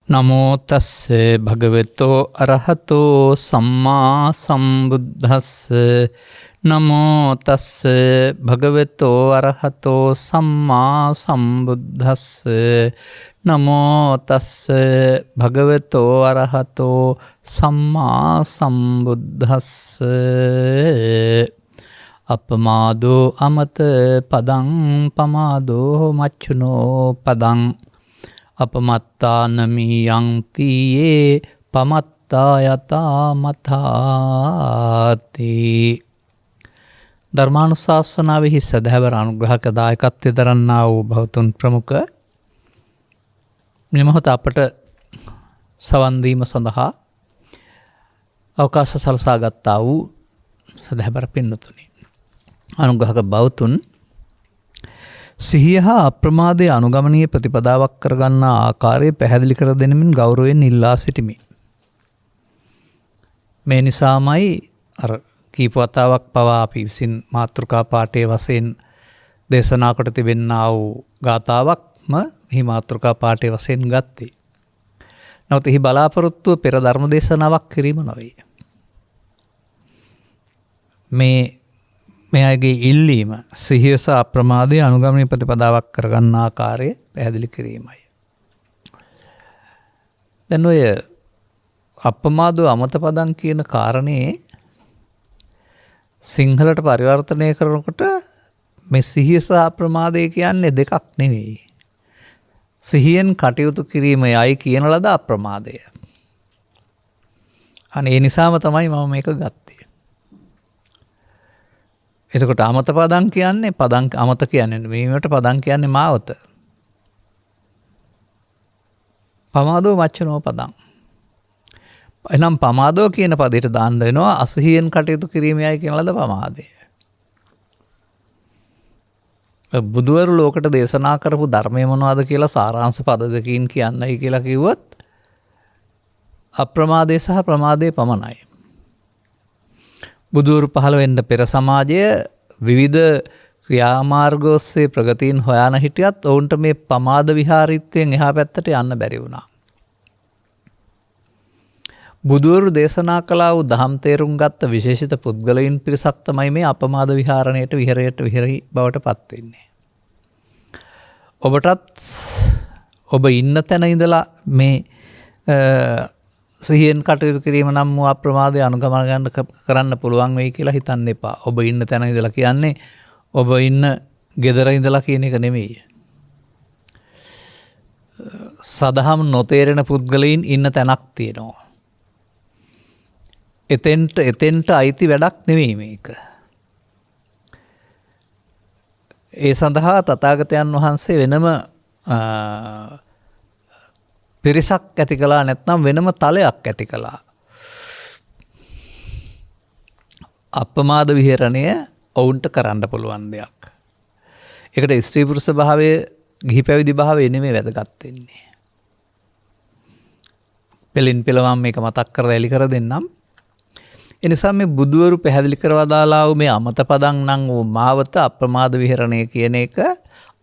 නමෝ තස්සේ භගවතෝ අරහතෝ සම්මා සම්බුද්දස්ස නමෝ තස්සේ භගවතෝ අරහතෝ සම්මා සම්බුද්දස්ස නමෝ තස්සේ භගවතෝ අරහතෝ සම්මා සම්බුද්දස්ස අපමාදෝ අමත පදං පමාදෝ මච්චුනෝ පදං අපමත්තානමියං තීයේ පමත්තා යතා මතාති. ධර්මානුශාසනාවෙහි සදහැවර අනුග්‍රහක දායකත්වය දරන්නා වූ භවතුන් ප්‍රමුඛ මේ මොහොත අපට සවන් දීම සඳහා අවකාශ සලසා ගත්තා වූ සදහැවර පින්වතුනි, අනුග්‍රහක භවතුන්, සිහිය හා අප්‍රමාදයේ අනුගමනීය ප්‍රතිපදාවක් කරගන්නා ආකාරය පැහැදිලි කර දෙනමින් ගෞරවයෙන් ඉල්ලා සිටිමි. මේ නිසාමයි අර කීප වතාවක් පවා අපි විසින් මාතෘකා පාඨයේ වශයෙන් දේශනා කොට තිබෙනා වූ ගාථාවක්ම මෙහි මාතෘකා පාඨයේ වශයෙන් ගත්තේ. නමුත් එහි බලාපොරොත්තුව පෙර ධර්ම දේශනාවක් කිරීම නොවේ. මේ අයගේ ඉල්ලීම සිහිය සහ අප්‍රමාදයේ අනුගමනීය ප්‍රතිපදාවක් කරගන්න ආකාරය පැහැදිලි කිරීමයි. දැන් ඔය අප්‍රමාදෝ අමත පදං කියන කාරණේ සිංහලට පරිවර්තනය කරනකොට මේ සිහිය සහ අප්‍රමාදය කියන්නේ දෙකක් නෙවෙයි. සිහියෙන් කටයුතු කිරීමයි කියන ලද අප්‍රමාදය. අනේ ඒ නිසාම තමයි මම මේක ගත්තේ. එතකොට අමත පදං කියන්නේ අමත කියන්නේ මේවට පදං කියන්නේ මාවත. පමාදෝ මච්චනෝ පදං. එනම් පමාදෝ කියන පදයට දාන්න වෙනවා අසහියෙන් කටයුතු කිරීමයි කියන ලද පමාදය. බුදුවරු ලෝකට දේශනා කරපු ධර්මය මොනවද කියලා සාරාංශ පද දෙකකින් කියන්නයි කියලා කිව්වොත් අප්‍රමාදය සහ ප්‍රමාදය පමණයි. බුදුවරු පහළ වෙන්න පෙර සමාජය විවිධ ක්‍රියාමාර්ග ඔස්සේ ප්‍රගතීන් හොයාන හිටියත් ඔවුන්ට මේ පමාද විහාරීත්වයෙන් එහා පැත්තට යන්න බැරි වුණා. බුදුවරු දේශනා කළා වූ දහම් තේරුම් ගත්ත විශේෂිත පුද්ගලයන් පිරිසක් තමයි මේ අපමාද විහාරණයට විහෙරි බවට පත් වෙන්නේ. ඔබටත් ඔබ ඉන්න තැන ඉඳලා මේ සිහියෙන් කටයුතු කිරීම නම් වූ අප්‍රමාදය අනුගමනය කරන්න පුළුවන් වෙයි කියලා හිතන්න එපා. ඔබ ඉන්න තැන ඉඳලා කියන්නේ ඔබ ඉන්න ගෙදර ඉඳලා කියන එක නෙමෙයි. සදහම් නොතේරෙන පුද්ගලයන් ඉන්න තැනක් තියෙනවා. එතෙන්ට අයිති වැඩක් නෙමෙයි මේක. ඒ සඳහා තථාගතයන් වහන්සේ වෙනම පිරිසක් ඇති කළා, නැත්නම් වෙනම තලයක් ඇති කළා. අප්‍රමාද විහරණය ඔවුන්ට කරන්න පුළුවන් දෙයක්. ඒකට ස්ත්‍රී පුරුෂ භාවයේ ගිහි පැවිදි භාවයේ නෙමෙයි වැදගත් වෙන්නේ. පෙලින් පෙළ මම මේක මතක් කරලා එලි කර දෙන්නම්. ඒ නිසා මේ බුදුවරු පැහැදිලි කරවා දාලා වූ මේ අමත පදං නම් වූ මාවත අප්‍රමාද විහරණය කියන එක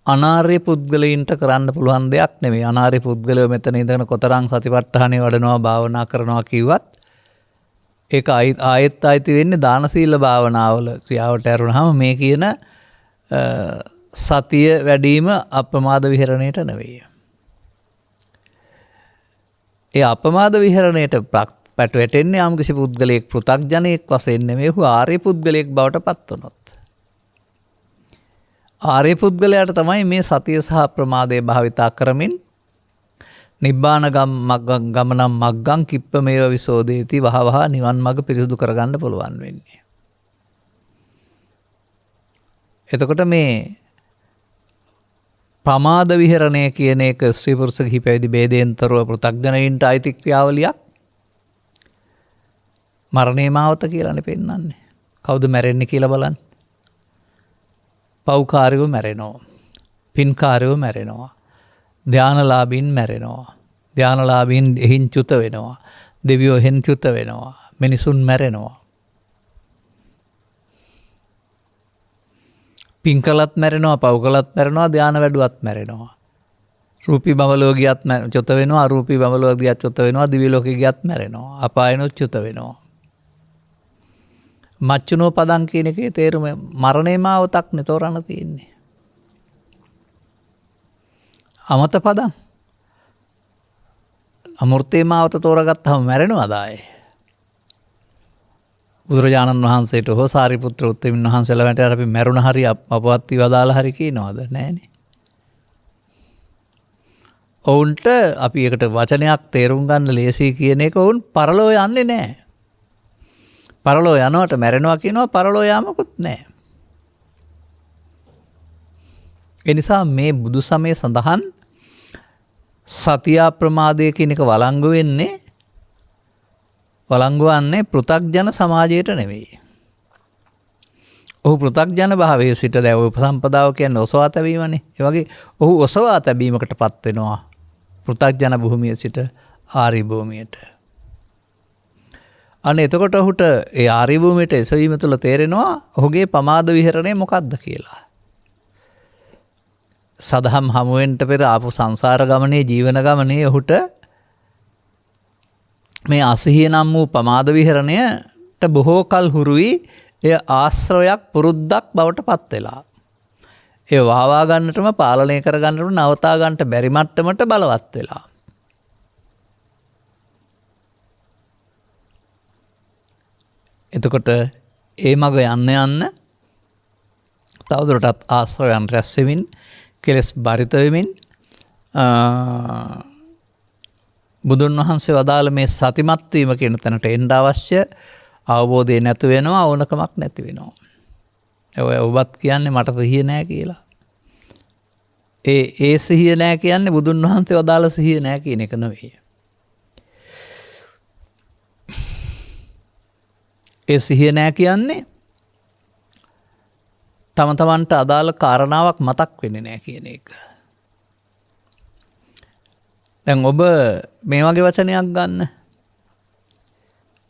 අනාර්ය පුද්ගලයින්ට කරන්න පුළුවන් දෙයක් නෙමෙයි. අනාර්ය පුද්ගලයෝ මෙතන ඉඳගෙන කොතරම් සතිපට්ඨානෙ වඩනවා, භාවනා කරනවා කිව්වත් ඒක ආයෙත් ආයිති වෙන්නේ දාන සීල භාවනාවල ක්‍රියාවට ඇරුණාම මේ කියන සතිය වැඩිම අප්‍රමාද විහරණයට නෙවෙයි. ඒ අප්‍රමාද විහරණයට පැටවෙන්නේ යම්කිසි පුද්ගලයෙක් පෘථග්ජනයෙක් වශයෙන් නෙමෙයි, ඔහු ආර්ය පුද්ගලයෙක් බවට පත් වුණොත්. ආර්ය පුද්ගලයාට තමයි මේ සතිය සහ ප්‍රමාදය භාවිතා කරමින් නිබ්බාන ගමනම් මග්ගං කිප්පමේව විසෝදේති වහවහ නිවන් මඟ පිරිසුදු කරගන්න පුළුවන් වෙන්නේ. එතකොට මේ ප්‍රමාද විහරණය කියන එක ස්ත්‍රී පුරුෂ ගිහි පැවිදි ભેදයෙන්තරව පෘථග්ජනයින්ට අයිති ක්‍රියාවලියක්. මරණේ මාවත කියලානේ පෙන්නන්නේ. කවුද මැරෙන්නේ කියලා බලන්න. පෞකාරයෝ මැරෙනවා. පින්කාරයෝ මැරෙනවා. ධානලාභීන් මැරෙනවා. ධානලාභීන් එහින් චුත වෙනවා. දෙවියෝ එහෙන් චුත වෙනවා. මිනිසුන් මැරෙනවා. පින් කළත් මැරෙනවා, පව් කළත් මැරෙනවා, ධාන වැඩුවත් මැරෙනවා. රූපී බඹලෝ ගියත් චුත වෙනවා, අරූපී බඹලෝ ගියත් චුත වෙනවා, දිව්‍ය ලෝකේ ගියත් මැරෙනවා, අපායනොත් චුත වෙනවා. මච්චුනෝ පදං කියන එකේ තේරුම මරණේ මාවතක් නතෝරන තියෙන්නේ. අමත පදං අමෘතේ මාවත තෝරගත්තම මැරෙනවද ආයේ? බුදුරජාණන් වහන්සේට හෝ සාරිපුත්‍ර උත්තමයන් වහන්සේලා වැට අපි මැරුණ හරි අපවත් වදාලා හරි කියනවද? නෑනේ. ඔවුන්ට අපි එකට වචනයක් තේරුම් ගන්න ලේසි කියන එක ඔවුන් පරලෝ යන්නේ නෑ. පරලෝ යනවට මැරෙනවා කියනවා, පරලෝ යාමකුත් නෑ. ඒ නිසා මේ බුදු සමය සඳහන් සතිය ප්‍රමාදය කියන එක වළංගු වෙන්නේ වළංගුවන්නේ පෘථග්ජන සමාජයට නෙවෙයි. ඔහු පෘථග්ජන භාවයේ සිට දැන් උපසම්පදාව කියන්නේ ඔසවා තැබීමනේ. ඒ වගේ ඔහු ඔසවා තැබීමකටපත් වෙනවා පෘථග්ජන භූමියේ සිට ආරි භූමියට. අනේ එතකොට ඔහුට ඒ ආරි භූමියට එසවීම තුළ තේරෙනවා ඔහුගේ පමාද විහරණය මොකක්ද කියලා. සදහම් හමුවෙන්ට පෙර ආපු සංසාර ගමනේ ජීවන ගමනේ ඔහුට මේ අසහිය නම් වූ පමාද විහරණයට බොහෝ කල් හුරුයි. එය ආශ්‍රවයක් පුරුද්දක් බවට පත් වෙලා. ඒ වහවා ගන්නටම පාලනය කර ගන්නටම නවතා ගන්නට බැරි මට්ටමට බලවත් වෙලා. එතකොට ඒ මග යන්න තවදුරටත් ආශ්‍රවයන් රැස් වෙමින් කෙලස් බරිත වෙමින් බුදුන් වහන්සේ වදාළ මේ සතිමත් වීම කියන තැනට එන්න අවශ්‍ය අවබෝධය නැති වෙනවා, ඕනකමක් නැති වෙනවා. ඔය ඔබත් කියන්නේ මට සිහිය නැහැ කියලා. ඒ සිහිය නැහැ කියන්නේ බුදුන් වහන්සේ වදාළ සිහිය නැහැ කියන එක නෙවෙයි. ඒ සිහිය නැහැ කියන්නේ තම තමන්ට අදාළ කාරණාවක් මතක් වෙන්නේ නැහැ කියන එක. දැන් ඔබ මේ වගේ වචනයක් ගන්න.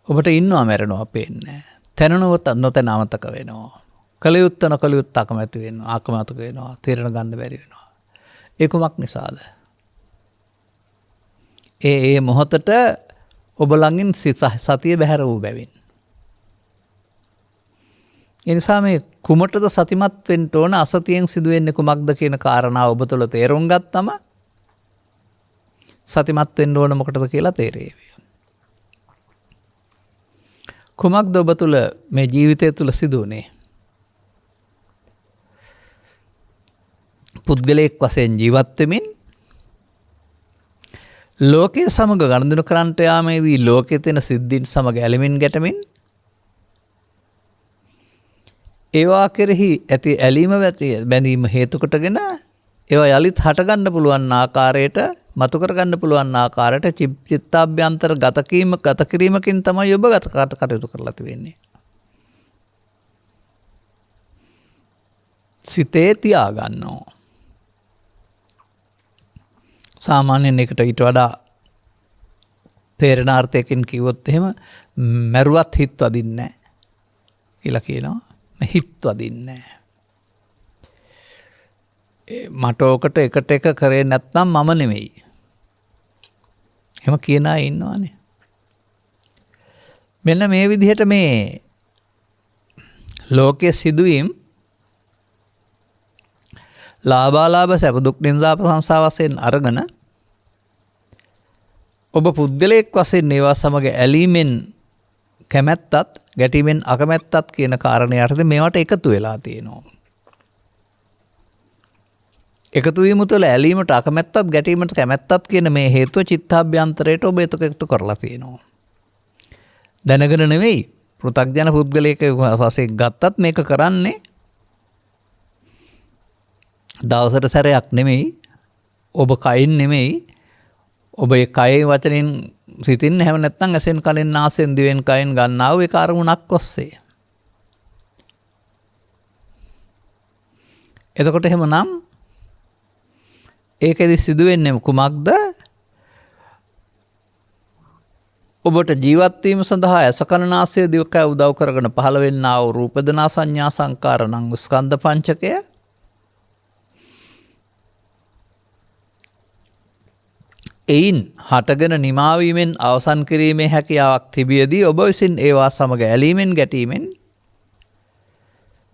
ඔබට ඉන්නවා මැරෙනවා පේන්නේ. තැනනොත් නොතැන අමතක වෙනවා. කලියුත්ත නොකලියුත් අකමැති වෙනවා, අකමැතක වෙනවා, තීරණ ගන්න බැරි වෙනවා. ඒ කුමක් නිසාද? ඒ මොහොතට ඔබ ළඟින් සතිය බැහැර වූ බැවින්. ඒ නිසා මේ කුමටද සතිමත් වෙන්න ඕන, අසතියෙන් සිදුවෙන්නේ කුමක්ද කියන කාරණාව ඔබ තුළ තේරුම් ගත්තම සතිමත් වෙන්න ඕන මොකටද කියලා තේරෙවි. කුමක්ද ඔබ තුළ මේ ජීවිතය තුළ සිදුවනේ? පුද්ගලයෙක් වශයෙන් ජීවත් වෙමින් ලෝකයේ සමග ගනුදෙනු කරන්නට යාමේදී ලෝකයේ තියෙන සිද්ධීන් සමග ඇලෙමින් ගැටෙමින් ඒවා කෙරෙහි ඇති ඇලීම බැඳීම හේතු කොටගෙන ඒවා යලිත් හටගන්න පුළුවන් ආකාරයට, මතු කරගන්න පුළුවන් ආකාරයට චිත්තාභ්‍යන්තර ගත කිරීමකින් තමයි ඔබ කටයුතු කරලා තියෙන්නේ. සිතේ තියාගන්නවා. සාමාන්‍යයෙන් එකට ඊට වඩා තේරෙන අර්ථයකින් කිව්වොත් එහෙම මරුවත් හිත වදින්නේ නැහැ කියලා කියනවා. හිත වදින්නේ නැහැ. මට ඕකට එකට එක කරේ නැත්නම් මම නෙමෙයි. එහෙම කියන අය ඉන්නවනේ. මෙන්න මේ විදිහට මේ ලෝකයේ සිදුවීම් ලාභාලාභ සැප දුක් නින්දා ප්‍රශංසා වශයෙන් අරගෙන ඔබ පුද්ගලයෙක් වශයෙන් ඒවා සමග ඇලීමෙන් කැමැත්තත් ගැටීමෙන් අකමැත්තත් කියන කාරණේ යටතේ මේවට එකතු වෙලා තියෙනවා. එකතු වීම තුළ ඇලීමට අකමැත්තත් ගැටීමට කැමැත්තත් කියන මේ හේතුව චිත්තාභ්‍යන්තරයට ඔබ එකතු කරලා තියෙනවා. දැනගෙන නෙවෙයි, පෘථග්ජන පුද්ගලයෙක් වශයෙන් ගත්තත් මේක කරන්නේ දවසට සැරයක් නෙමෙයි, ඔබ කයින් නෙමෙයි, ඔබ ඒ කයෙන් වචනෙන් සිතින් හැම නැත්නම් ඇසෙන් කනෙන් නාසයෙන් දිවෙන් කයෙන් ගන්නා වූ ඒ කර්මුණක් ඔස්සේ. එතකොට එහෙමනම් ඒකෙදි සිදුවෙන්නේ කුමක්ද? ඔබට ජීවත් වීම සඳහා ඇස කන නාසය දිවකය උදව් කරගෙන පහළ වෙන්නා වූ රූප වේදනා සංඥා සංකාර නම් ස්කන්ධ පංචකය එයින් හටගෙන නිමාවීමෙන් අවසන් කිරීමේ හැකියාවක් තිබියදී ඔබ විසින් ඒවා සමග ඇලීමෙන් ගැටීමෙන්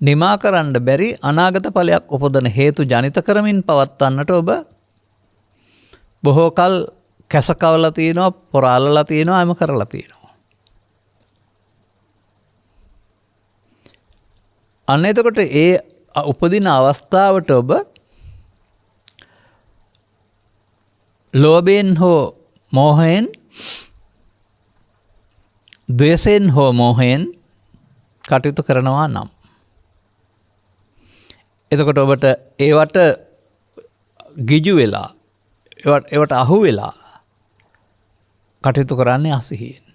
නිමා කරන්න බැරි අනාගත ඵලයක් උපදන හේතු ජනිත කරමින් පවත්වන්නට ඔබ බොහෝ කල කැසකවලා තියෙනවා, පොරාලලා තියෙනවා, එම කරලා තියෙනවා. අන්න එතකොට ඒ උපදින අවස්ථාවට ඔබ ලෝභයෙන් හෝ මෝහයෙන්, ද්වේෂයෙන් හෝ මෝහයෙන් කටයුතු කරනවා නම් එතකොට ඔබට ඒවට ගිජු වෙලා ඒවට අහු වෙලා කටයුතු කරන්නේ අසිහියෙන්.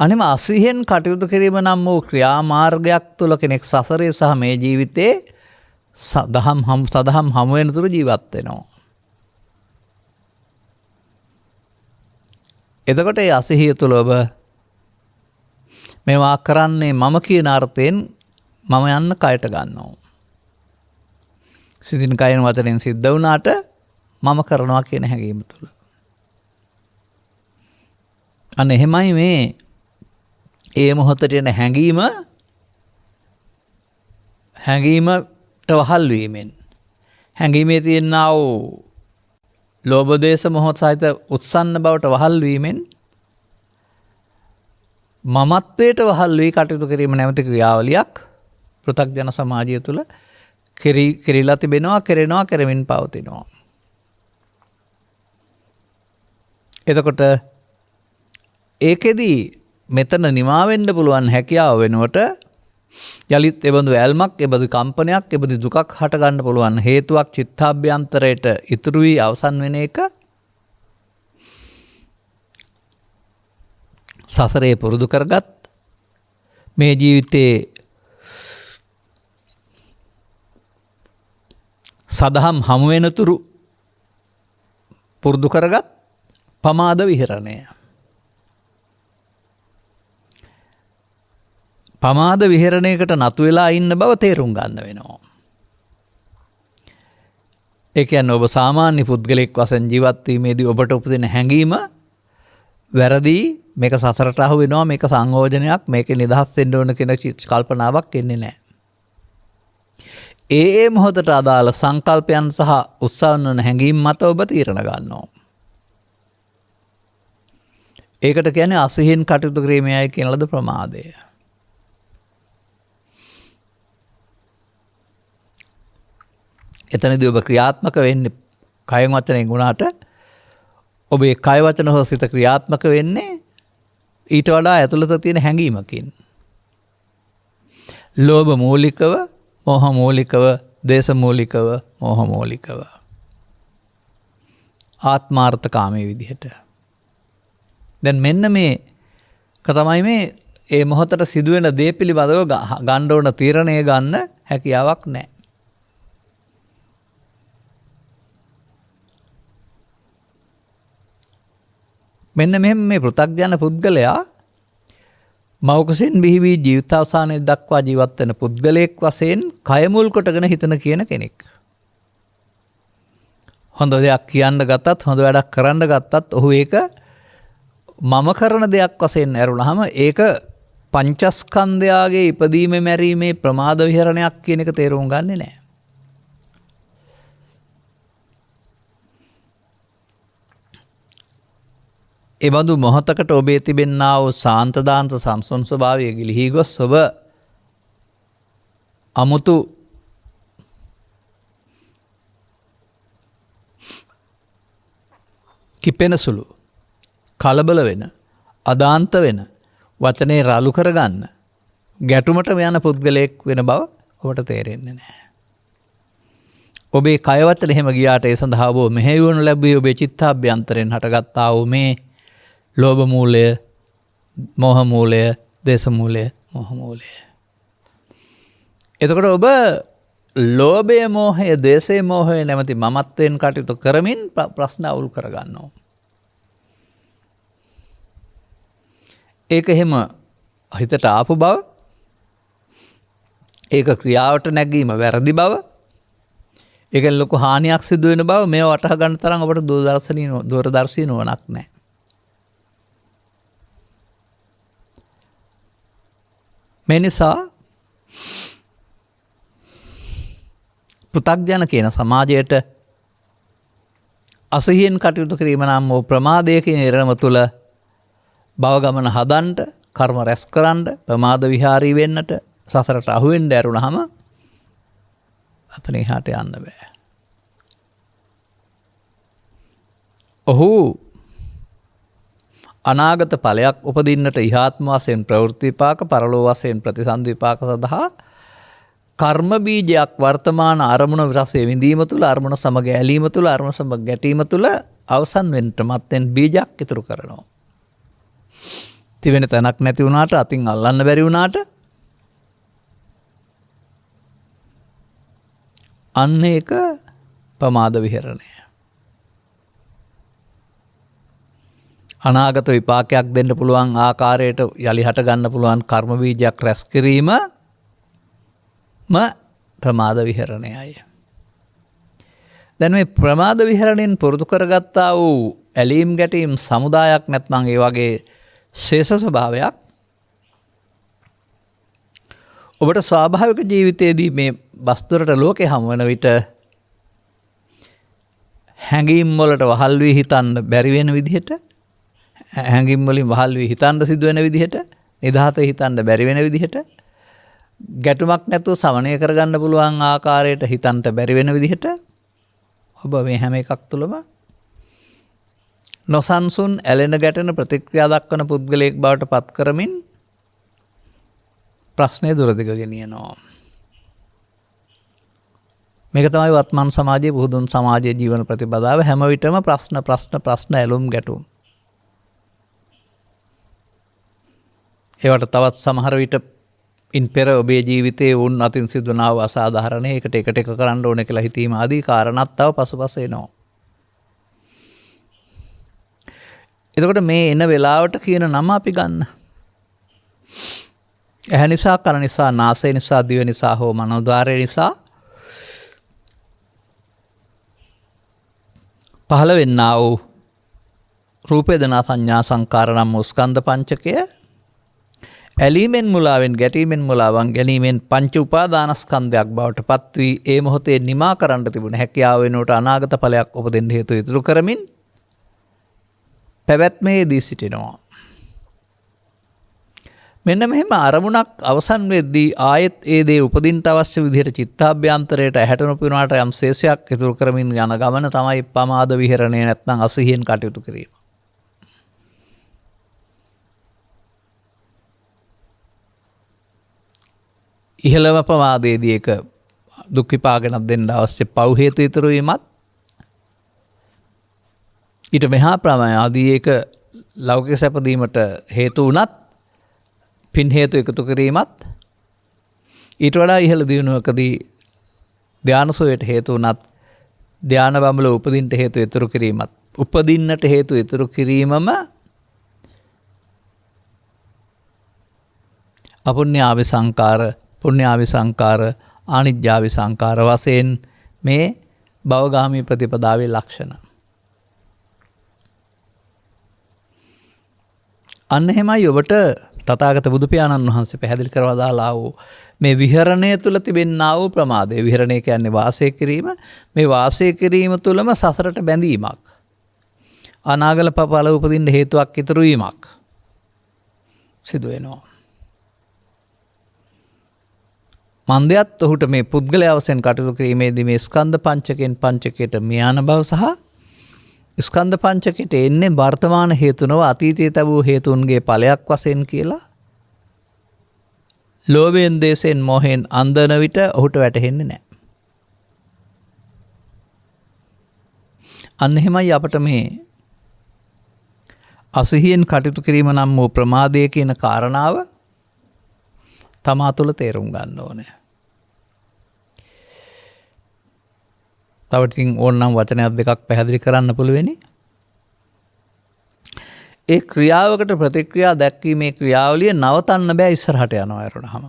අනිම අසිහියෙන් කටයුතු කිරීම නම් වූ ක්‍රියාමාර්ගයක් තුළ කෙනෙක් සසරේ සහ මේ ජීවිතේ සදහම් හමු වෙන තුරු ජීවත් වෙනවා. එතකොට ඒ අසිහිය තුළ ඔබ මේවා කරන්නේ මම කියන අර්ථයෙන් මම යන්න කයට ගන්නවා. සිතින් කයන වචනෙන් සිද්ධ වුණාට මම කරනවා කියන හැඟීම තුළ. අන්න එහෙමයි මේ ඒ මොහොතට එන හැඟීමට වහල් වීමෙන් හැඟීමේ තියෙනා වූ ලෝභ දේශ මොහොත සහිත උත්සන්න බවට වහල් වීමෙන් මමත්වයට වහල් වී කටයුතු කිරීම නැමැති ක්‍රියාවලියක් පෘථග්ජන සමාජය තුළ කෙරිලා තිබෙනවා, කෙරෙනවා, කෙරෙමින් පවතිනවා. එතකොට ඒකෙදී මෙතන නිමා වෙන්න පුළුවන් හැකියාව වෙනුවට යලිත් එබඳු ඇල්මක්, එබඳු කම්පනයක්, එබඳු දුකක් හට ගන්න පුළුවන් හේතුවක් චිත්තාභ්‍යන්තරයට ඉතුරු වී අවසන් වෙන එක සසරේ පුරුදු කරගත් මේ ජීවිතේ සදහම් හමු වෙන තුරු පුරුදු කරගත් පමාද විහරණය. පමාද විහරණයකට නතු වෙලා ඉන්න බව තේරුම් ගන්න වෙනවා. ඒ කියන්නේ ඔබ සාමාන්‍ය පුද්ගලෙක් වශයෙන් ජීවත් වීමේදී ඔබට උපදින හැඟීම වැරදි, මේක සසරට අහු වෙනවා, මේක සංයෝජනයක්, මේකේ නිදහස් වෙන්න ඕන කියන කල්පනාවක් එන්නේ නැහැ. ඒ මොහොතට අදාළ සංකල්පයන් සහ උත්සාහන වන හැඟීම් මත ඔබ තීරණ ගන්නවා. ඒකට කියන්නේ අසිහින් කටයුතු කිරීමයි කියන ලද ප්‍රමාදය. එතනදී ඔබ ක්‍රියාත්මක වෙන්නේ කයෙන් වචනෙන් ගුණාට ඔබේ කය වචන හෝ සිත ක්‍රියාත්මක වෙන්නේ ඊට වඩා ඇතුළත තියෙන හැඟීමකින්. ලෝභ මූලිකව, මෝහ මූලිකව, දේශ මූලිකව, මෝහ මූලිකව. ආත්මාර්ථකාමී විදිහට. දැන් මෙන්න මේ තමයි මේ ඒ මොහොතට සිදුවෙන දේ පිළිබඳව ගන්න ඕන තීරණය ගන්න හැකියාවක් නැහැ. මෙන්න මෙහෙම මේ පෘථග්ජන පුද්ගලයා මෞකසෙන් බිහි වී ජීවිතාවසානයේ දක්වා ජීවත් වෙන පුද්ගලයෙක් වශයෙන් කය මුල් කොටගෙන හිතන කියන කෙනෙක්. හොඳ දෙයක් කියන්න ගත්තත්, හොඳ වැඩක් කරන්න ගත්තත් ඔහු ඒක මම කරන දෙයක් වශයෙන් ඇරුණාම ඒක පංචස්කන්ධයාගේ ඉපදීමේ මැරීමේ ප්‍රමාද විහරණයක් කියන එක තේරුම් ගන්නේ නැහැ. එබඳු මොහොතකට ඔබේ තිබෙන්නා වූ සාන්ත දාන්ත සංසුන් ස්වභාවය ගිලිහි ගොස් ඔබ අමුතු කිපෙන සුළු, කලබල වෙන, අදාන්ත වෙන, වචනේ රළු කරගන්න, ගැටුමට යන පුද්ගලයෙක් වෙන බව ඔබට තේරෙන්නේ නැහැ. ඔබේ කය වචන එහෙම ගියාට ඒ සඳහා ඔබ මෙහෙයවනු ලැබුවේ ඔබේ චිත්තාභ්‍යන්තරයෙන් හටගත්තා වූ මේ ලෝභ මූලය, මෝහ මූලය, දේශ මූලය, මෝහ මූලය. එතකොට ඔබ ලෝභය, මෝහය, දේශය, මෝහය නැමැති මමත්වයෙන් කටයුතු කරමින් ප්‍රශ්න අවුල් කරගන්නවා. ඒක එහෙම හිතට ආපු බව, ඒක ක්‍රියාවට නැගීම වැරදි බව, ඒකෙන් ලොකු හානියක් සිදු වෙන බව මේ වටහා ගන්න තරම් අපට දූරදර්ශී නුවණක් නැහැ. මේ නිසා පෘථග්ජන කියන සමාජයට අසහියෙන් කටයුතු කිරීම නම් වූ ප්‍රමාදය කියන ඉරණම තුළ භව ගමන හදන්ට, කර්ම රැස් කරන්න, ප්‍රමාද විහාරී වෙන්නට, සසරට අහු වෙන්න ඇරුණාම අපිට එහාට යන්න බෑ. ඔහු අනාගත ඵලයක් උපදින්නට ඉහාත්ම වශයෙන් ප්‍රවෘත්ති විපාක, පරලෝ වශයෙන් ප්‍රතිසන්දි විපාක සඳහා කර්ම බීජයක් වර්තමාන අරමුණ රසයේ විඳීම තුළ, අරමුණ සමග ඇලීම තුළ, අරමුණ සමග ගැටීම තුළ අවසන් වෙන්නට මත්තෙන් බීජයක් ඉතුරු කරනවා. තිබෙන තැනක් නැති වුණාට, අතින් අල්ලන්න බැරි වුණාට අන්න ඒක ප්‍රමාද විහරණය. අනාගත විපාකයක් දෙන්න පුළුවන් ආකාරයට යලි හට ගන්න පුළුවන් කර්ම බීජයක් රැස් කිරීම ප්‍රමාද විහරණයයි. දැන් මේ ප්‍රමාද විහරණයෙන් පුරුදු කරගත්තා වූ ඇලීම් ගැටීම් සමුදායක් නැත්නම් ඒ වගේ ශේෂ ස්වභාවයක් ඔබට ස්වාභාවික ජීවිතයේදී මේ වස්තුරට ලෝකේ හමු වෙන විට හැඟීම් වලට වහල් වී හිතන්න බැරි වෙන විදිහට, හැඟීම් වලින් වහල් වී හිතන්න සිදු වෙන විදිහට, නිදහසේ හිතන්න බැරි වෙන විදිහට, ගැටුමක් නැතුව සමනය කරගන්න පුළුවන් ආකාරයට හිතන්ට බැරි වෙන විදිහට ඔබ මේ හැම එකක් තුළම නොසන්සුන් ඇලෙන ගැටෙන ප්‍රතික්‍රියා දක්වන පුද්ගලයෙක් බවට පත් කරමින් ප්‍රශ්නය දුරදිග ගෙනියනවා. මේක තමයි වත්මන් සමාජයේ, බුදුන් සමාජයේ ජීවන ප්‍රතිපදාව. හැම විටම ප්‍රශ්න ඇලුම් ගැටුම්. ඒවට තවත් සමහර විට ඉන් පෙර ඔබේ ජීවිතයේ වුන් අතින් සිදුවනාව අසාධාරණ ඒකට එක කරන්න ඕන කියලා හිතීම ආදී කාරණාත් තව පසුපස එනවා. එතකොට මේ එන වෙලාවට කියන නම අපි ගන්න. ඇහැ නිසා, කන නිසා, නාසය නිසා, දිව නිසා හෝ මනෝද්වාරය නිසා පහළ වෙන්නා වූ රූප, වේදනා, සංඥා, සංකාර නම් වූ ස්කන්ධ පංචකය ඇලීමෙන් මුලාවෙන්, ගැටීමෙන් මුලාවන් ගැනීමෙන් පංච උපාදානස්කන්ධයක් බවට පත් වී ඒ මොහොතේ නිමා කරන්න තිබුණ හැකියාව වෙනුවට අනාගත ඵලයක් උපදින්න හේතු ඉතුරු කරමින් පැවැත්මේදී සිටිනවා. මෙන්න මෙහෙම අරමුණක් අවසන් වෙද්දී ආයෙත් ඒ දේ උපදින්න අවශ්‍ය විදිහට චිත්තාභ්‍යන්තරයට ඇහැට නොපෙනුනාට යම් ශේෂයක් ඉතුරු කරමින් යන ගමන තමයි ප්‍රමාද විහරණය නැත්නම් අසහියෙන් කටයුතු කිරීම. ඉහළම ප්‍රමාදයේදී එක දුක් විපාකයක් දෙන්න අවශ්‍ය පව් හේතු ඉතුරු වීමත්, ඊට මෙහා ප්‍රමාදයේදී ඒක ලෞකික සැප දීමට හේතු වුණත් පින් හේතු එකතු කිරීමත්, ඊට වඩා ඉහළ දියුණුවකදී ධානසෝයට හේතු වුණත් ධාන බඹල උපදින්නට හේතු ඉතුරු කිරීමත්, උපදින්නට හේතු ඉතුරු කිරීමම අපුඤ්ඤාවි සංකාර, පුඤ්ඤාවි සංකාර, ආනිජ්ජාවි සංකාර වශයෙන් මේ භවගාමී ප්‍රතිපදාවේ ලක්ෂණ. අන්න එහෙමයි ඔබට තථාගත බුදු පියාණන් වහන්සේ පැහැදිලි කරලා දාලා වූ මේ විහරණය තුළ තිබෙනා වූ ප්‍රමාදය. විහරණය කියන්නේ වාසය කිරීම. මේ වාසය කිරීම තුළම සසරට බැඳීමක්, අනාගල පපල උපදින්න හේතුවක් ඉතුරු වීමක් සිදු වෙනවා. මන්දයත් ඔහුට මේ පුද්ගලයා වශයෙන් කටයුතු කිරීමේදී මේ ස්කන්ධ පංචකයෙන් පංචකයට මියාන බව සහ ස්කන්ධ පංචකයට එන්නේ වර්තමාන හේතු නොව අතීතයේ තිබූ හේතුන්ගේ ඵලයක් වශයෙන් කියලා ලෝභයෙන්, දේශයෙන්, මොහෙන් අන්දන විට ඔහුට වැටහෙන්නේ නැහැ. අන්න එහෙමයි අපට මේ අසහියෙන් කටයුතු කිරීම නම් වූ ප්‍රමාදය කියන කාරණාව තමා තුළ තේරුම් ගන්න ඕනේ. තව ටිකකින් ඕනනම් වචනයක් දෙකක් පැහැදිලි කරන්න පුළුවෙනි. ඒ ක්‍රියාවකට ප්‍රතික්‍රියා දැක්වීමේ ක්‍රියාවලිය නවතන්න බෑ ඉස්සරහට යනවා ඇරුණාම.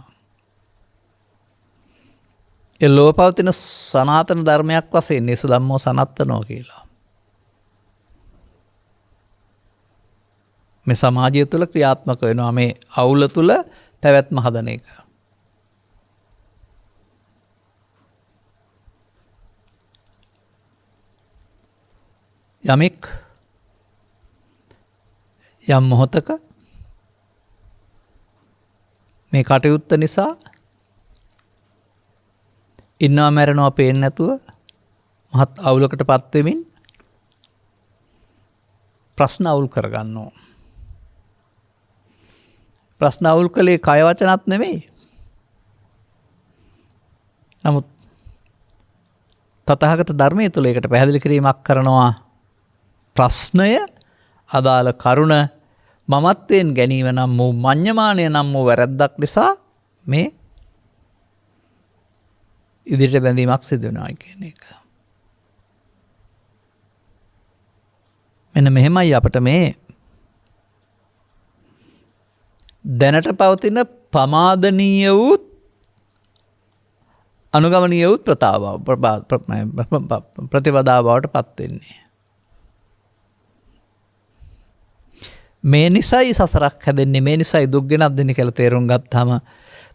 ඒ ලෝපවතින සනාතන ධර්මයක් වශයෙන් නිසු ධම්මෝ සනත්තනෝ කියලා. මේ සමාජය තුළ ක්‍රියාත්මක වෙනවා මේ අවුල තුළ පැවැත්ම හදන එක. යමෙක් යම් මොහොතක මේ කටයුත්ත නිසා ඉන්නවා මැරෙනවා පේන්නේ නැතුව මහත් අවුලකට පත් වෙමින් ප්‍රශ්න අවුල් කරගන්නවා. ප්‍රශ්න අවුල් කළේ කය වචනත් නෙමෙයි. නමුත් තථාගත ධර්මයේ තුල ඒකට පැහැදිලි කිරීමක් කරනවා. ප්‍රශ්නය අදාළ කරුණ මමත්වයෙන් ගැනීම නම් වූ මඤ්ඤමානය නම් වූ වැරැද්දක් නිසා මේ ඉදිරියට බැඳීමක් සිදු වෙනවා කියන එක. මෙන්න මෙහෙමයි අපිට මේ දැනට පවතින ප්‍රමාදනීය වූ අනුගමනීය වූ ප්‍රතිපදාව බවට පත් වෙන්නේ. මේ නිසයි සසරක් හැදෙන්නේ, මේ නිසයි දුක් ගෙනත් දෙන්නේ කියලා තේරුම් ගත්තාම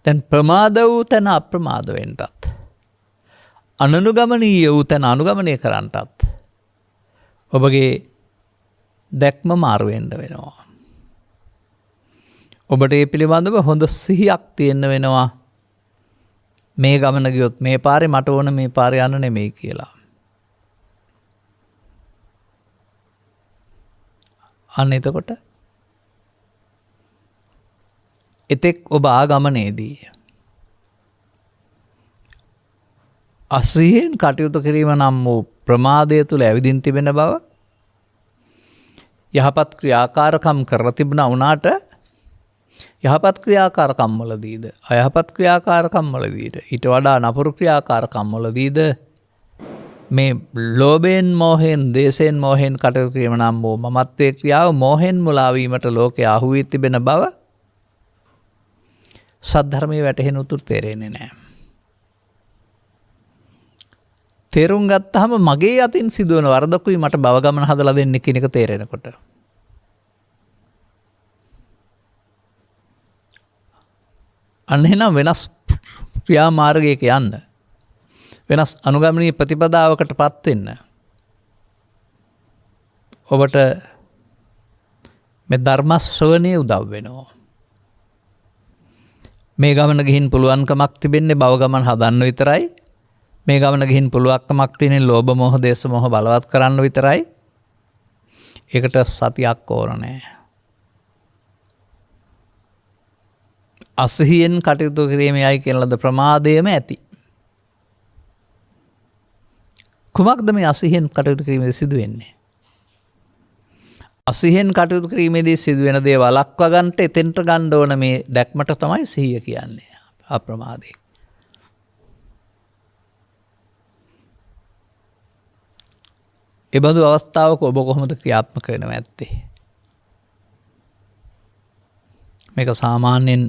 දැන් ප්‍රමාද වූ තැන අප්‍රමාද වෙන්නටත්, අනනුගමනීය වූ තැන අනුගමනය කරන්නටත් ඔබගේ දැක්ම මාරු වෙන්න වෙනවා. ඔබට ඒ පිළිබඳව හොඳ සිහියක් තියෙන්න වෙනවා. මේ ගමන ගියොත් මේ පාරේ මට ඕන මේ පාරේ යන්න නෙමෙයි කියලා. අන්න එතකොට එතෙක් ඔබ ආගමනේදී අසිහියෙන් කටයුතු කිරීම නම් වූ ප්‍රමාදය තුළ ඇවිදින් තිබෙන බව, යහපත් ක්‍රියාකාරකම් කරලා තිබුණා වුණාට යහපත් ක්‍රියාකාරකම් වලදීද අයහපත් ක්‍රියාකාරකම් වලදීද ඊට වඩා නපුරු ක්‍රියාකාරකම් වලදීද මේ ලෝභයෙන් මෝහයෙන් දේශයෙන් මෝහයෙන් කටයුතු කිරීම නම් වූ මමත්වයේ ක්‍රියාව මෝහෙන් මුලා වීමට ලෝකයේ අහු වී තිබෙන බව සද්ධර්මයේ වැටහෙන උතුරු තේරෙන්නේ නැහැ. තේරුම් ගත්තාම මගේ අතින් සිදුවන වරදකුයි මට භව ගමන හදලා දෙන්නේ කියන එක තේරෙනකොට අන්න එහෙනම් වෙනස් ක්‍රියාමාර්ගයක යන්න, වෙනස් අනුගමනීය ප්‍රතිපදාවකට පත් වෙන්න ඔබට මේ ධර්ම ශ්‍රවණය උදව් වෙනවා. මේ ගමන ගිහින් පුළුවන්කමක් තිබෙන්නේ භව ගමන හදන්න විතරයි. මේ ගමන ගිහින් පුළුවන්කමක් තියෙන්නේ ලෝභ මොහ දේශ මොහ බලවත් කරන්න විතරයි. ඒකට සතියක් ඕන නැහැ. අසහියෙන් කටයුතු කිරීමේයි කියන ලද ප්‍රමාදයම ඇති. කුමක්ද මේ අසහියෙන් කටයුතු කිරීමේදී සිදු වෙන්නේ? අසහියෙන් කටයුතු කිරීමේදී සිදුවෙන දේ වළක්වා ගන්නට එතෙන්ට ගන්න ඕන මේ දැක්මට තමයි සිහිය කියන්නේ. අප්‍රමාදේ. ඒ බඳු අවස්ථාවක ඔබ කොහොමද ක්‍රියාත්මක වෙනව ඇත්තේ? මේක සාමාන්‍යයෙන්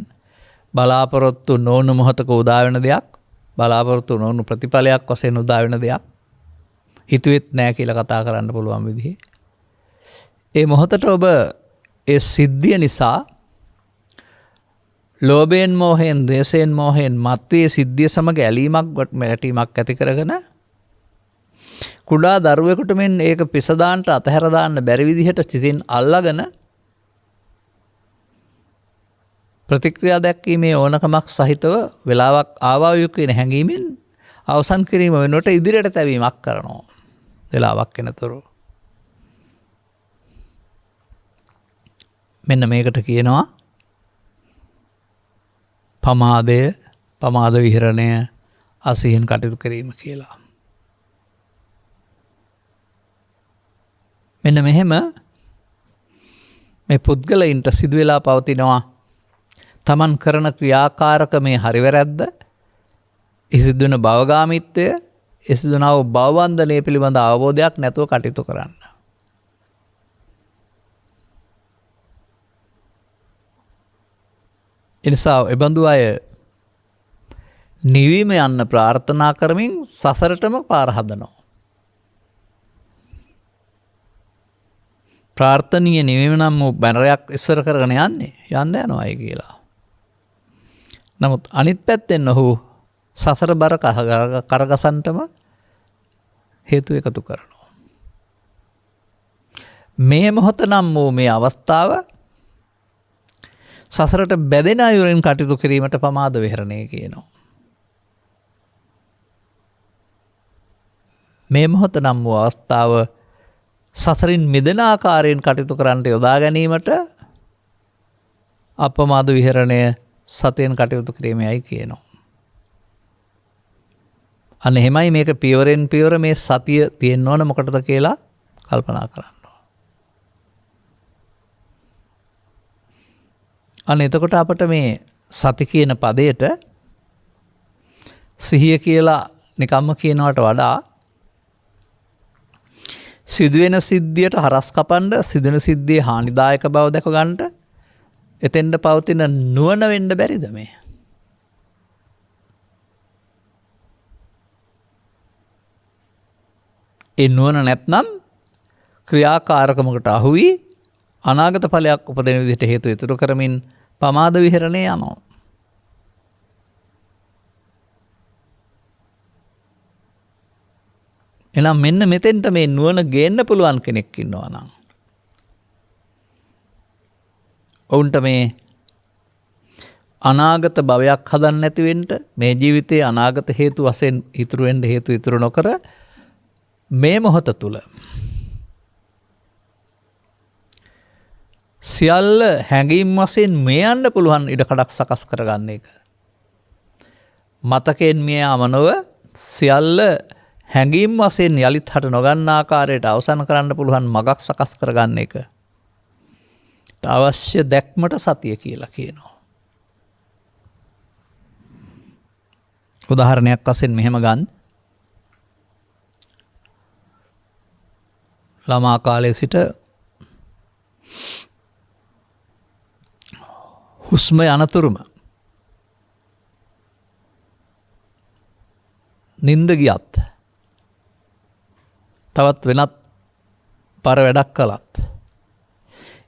බලාපොරොත්තු නොවුණු මොහොතක උදා වෙන දෙයක්, බලාපොරොත්තු නොවුණු ප්‍රතිඵලයක් වශයෙන් උදා වෙන දෙයක්. හිතුවෙත් නැහැ කියලා කතා කරන්න පුළුවන් විදිහේ. ඒ මොහොතට ඔබ ඒ සිද්ධිය නිසා ලෝභයෙන් මෝහයෙන් ද්වේෂයෙන් මෝහයෙන් මත්වේ සිද්ධිය සමග ඇලීමක් වැටීමක් ඇති කරගෙන කුඩා දරුවෙකුට මෙන් ඒක පිසදාන්ට අතහැර දාන්න බැරි විදිහට සිතින් අල්ලගෙන ප්‍රතික්‍රියා දැක්වීමේ ඕනකමක් සහිතව වෙලාවක් ආවා යුතු කියන හැඟීමෙන් අවසන් කිරීම වෙනුවට ඉදිරියට තැවීමක් කරනවා. වෙලාවක් වෙනතුරු. මෙන්න මේකට කියනවා පමාදය, පමාද විහරණය, අසිහින් කටයුතු කිරීම කියලා. මෙන්න මෙහෙම මේ පුද්ගලයින්ට සිදු වෙලා පවතිනවා තමන් කරන ක්‍රියාකාරකමේ හරිවැරැද්ද, සිදුවන භවගාමීත්වය, සිදුවන භවවන්දනය පිළිබඳ අවබෝධයක් නැතුව කටයුතු කරන්න. එනිසා එබඳු අය නිවීම යන්න ප්‍රාර්ථනා කරමින් සසරටම පාර හදනවා. ප්‍රාර්ථනීය නිවීම නම් වූ බැනරයක් ඉස්සර කරගෙන යන්න යනවායි කියලා. නමුත් අනිත් පැත්තෙන් ඔහු සසර බර කරගසන්නටම හේතු එකතු කරනවා. මේ මොහොත නම් වූ මේ අවස්ථාව සසරට බැඳෙන අයුරින් කටයුතු කිරීමට පමාද විහරණය කියනවා. මේ මොහොත නම් වූ අවස්ථාව සසරින් මිදෙන ආකාරයෙන් කටයුතු කරන්නට යොදා ගැනීමට අපමාද විහරණය සතියෙන් කටයුතු කිරීමයි කියනවා. අන්න එහෙමයි මේක පියවරෙන් පියවර මේ සතිය තියෙන්න ඕන මොකටද කියලා කල්පනා කරන්න. අන්න එතකොට අපට මේ සති කියන පදයට සිහිය කියලා නිකම්ම කියනවට වඩා සිදුවෙන සිද්ධියට හරස් කපන්න සිදුවෙන සිද්ධියේ හානිදායක බව දැක ගන්නට එතෙන්ද පවතින නුවණ වෙන්න බැරිද මේ? ඒ නුවණ නැත්නම් ක්‍රියාකාරකමකට අහු වී අනාගත ඵලයක් උපදින විදිහට හේතු ඉතුරු කරමින් පමාද විහරණේ යනවා. එනම් මෙන්න මෙතෙන්ට මේ නුවණ ගේන්න පුළුවන් කෙනෙක් ඉන්නවා නම් ඔවුන්ට මේ අනාගත භවයක් හදන්න නැති වෙන්න මේ ජීවිතයේ අනාගත හේතු වශයෙන් ඉතුරු වෙන්න හේතු ඉතුරු නොකර මේ මොහොත තුල සියල්ල හැඟීම් වශයෙන් මේ යන්න පුළුවන් ඉඩකඩක් සකස් කරගන්න එක. මතකයෙන් මිය යමනව සියල්ල හැඟීම් වශයෙන් යලිත් හට නොගන්න ආකාරයට අවසන් කරන්න පුළුවන් මගක් සකස් කරගන්න එක. අවශ්‍ය දැක්මට සතිය කියලා කියනවා. උදාහරණයක් වශයෙන් මෙහෙම ගන්න. ළමා කාලයේ සිට හුස්ම යනතුරුම නිින්ද ගියත් තවත් වෙනත් පර වැඩක් කළත්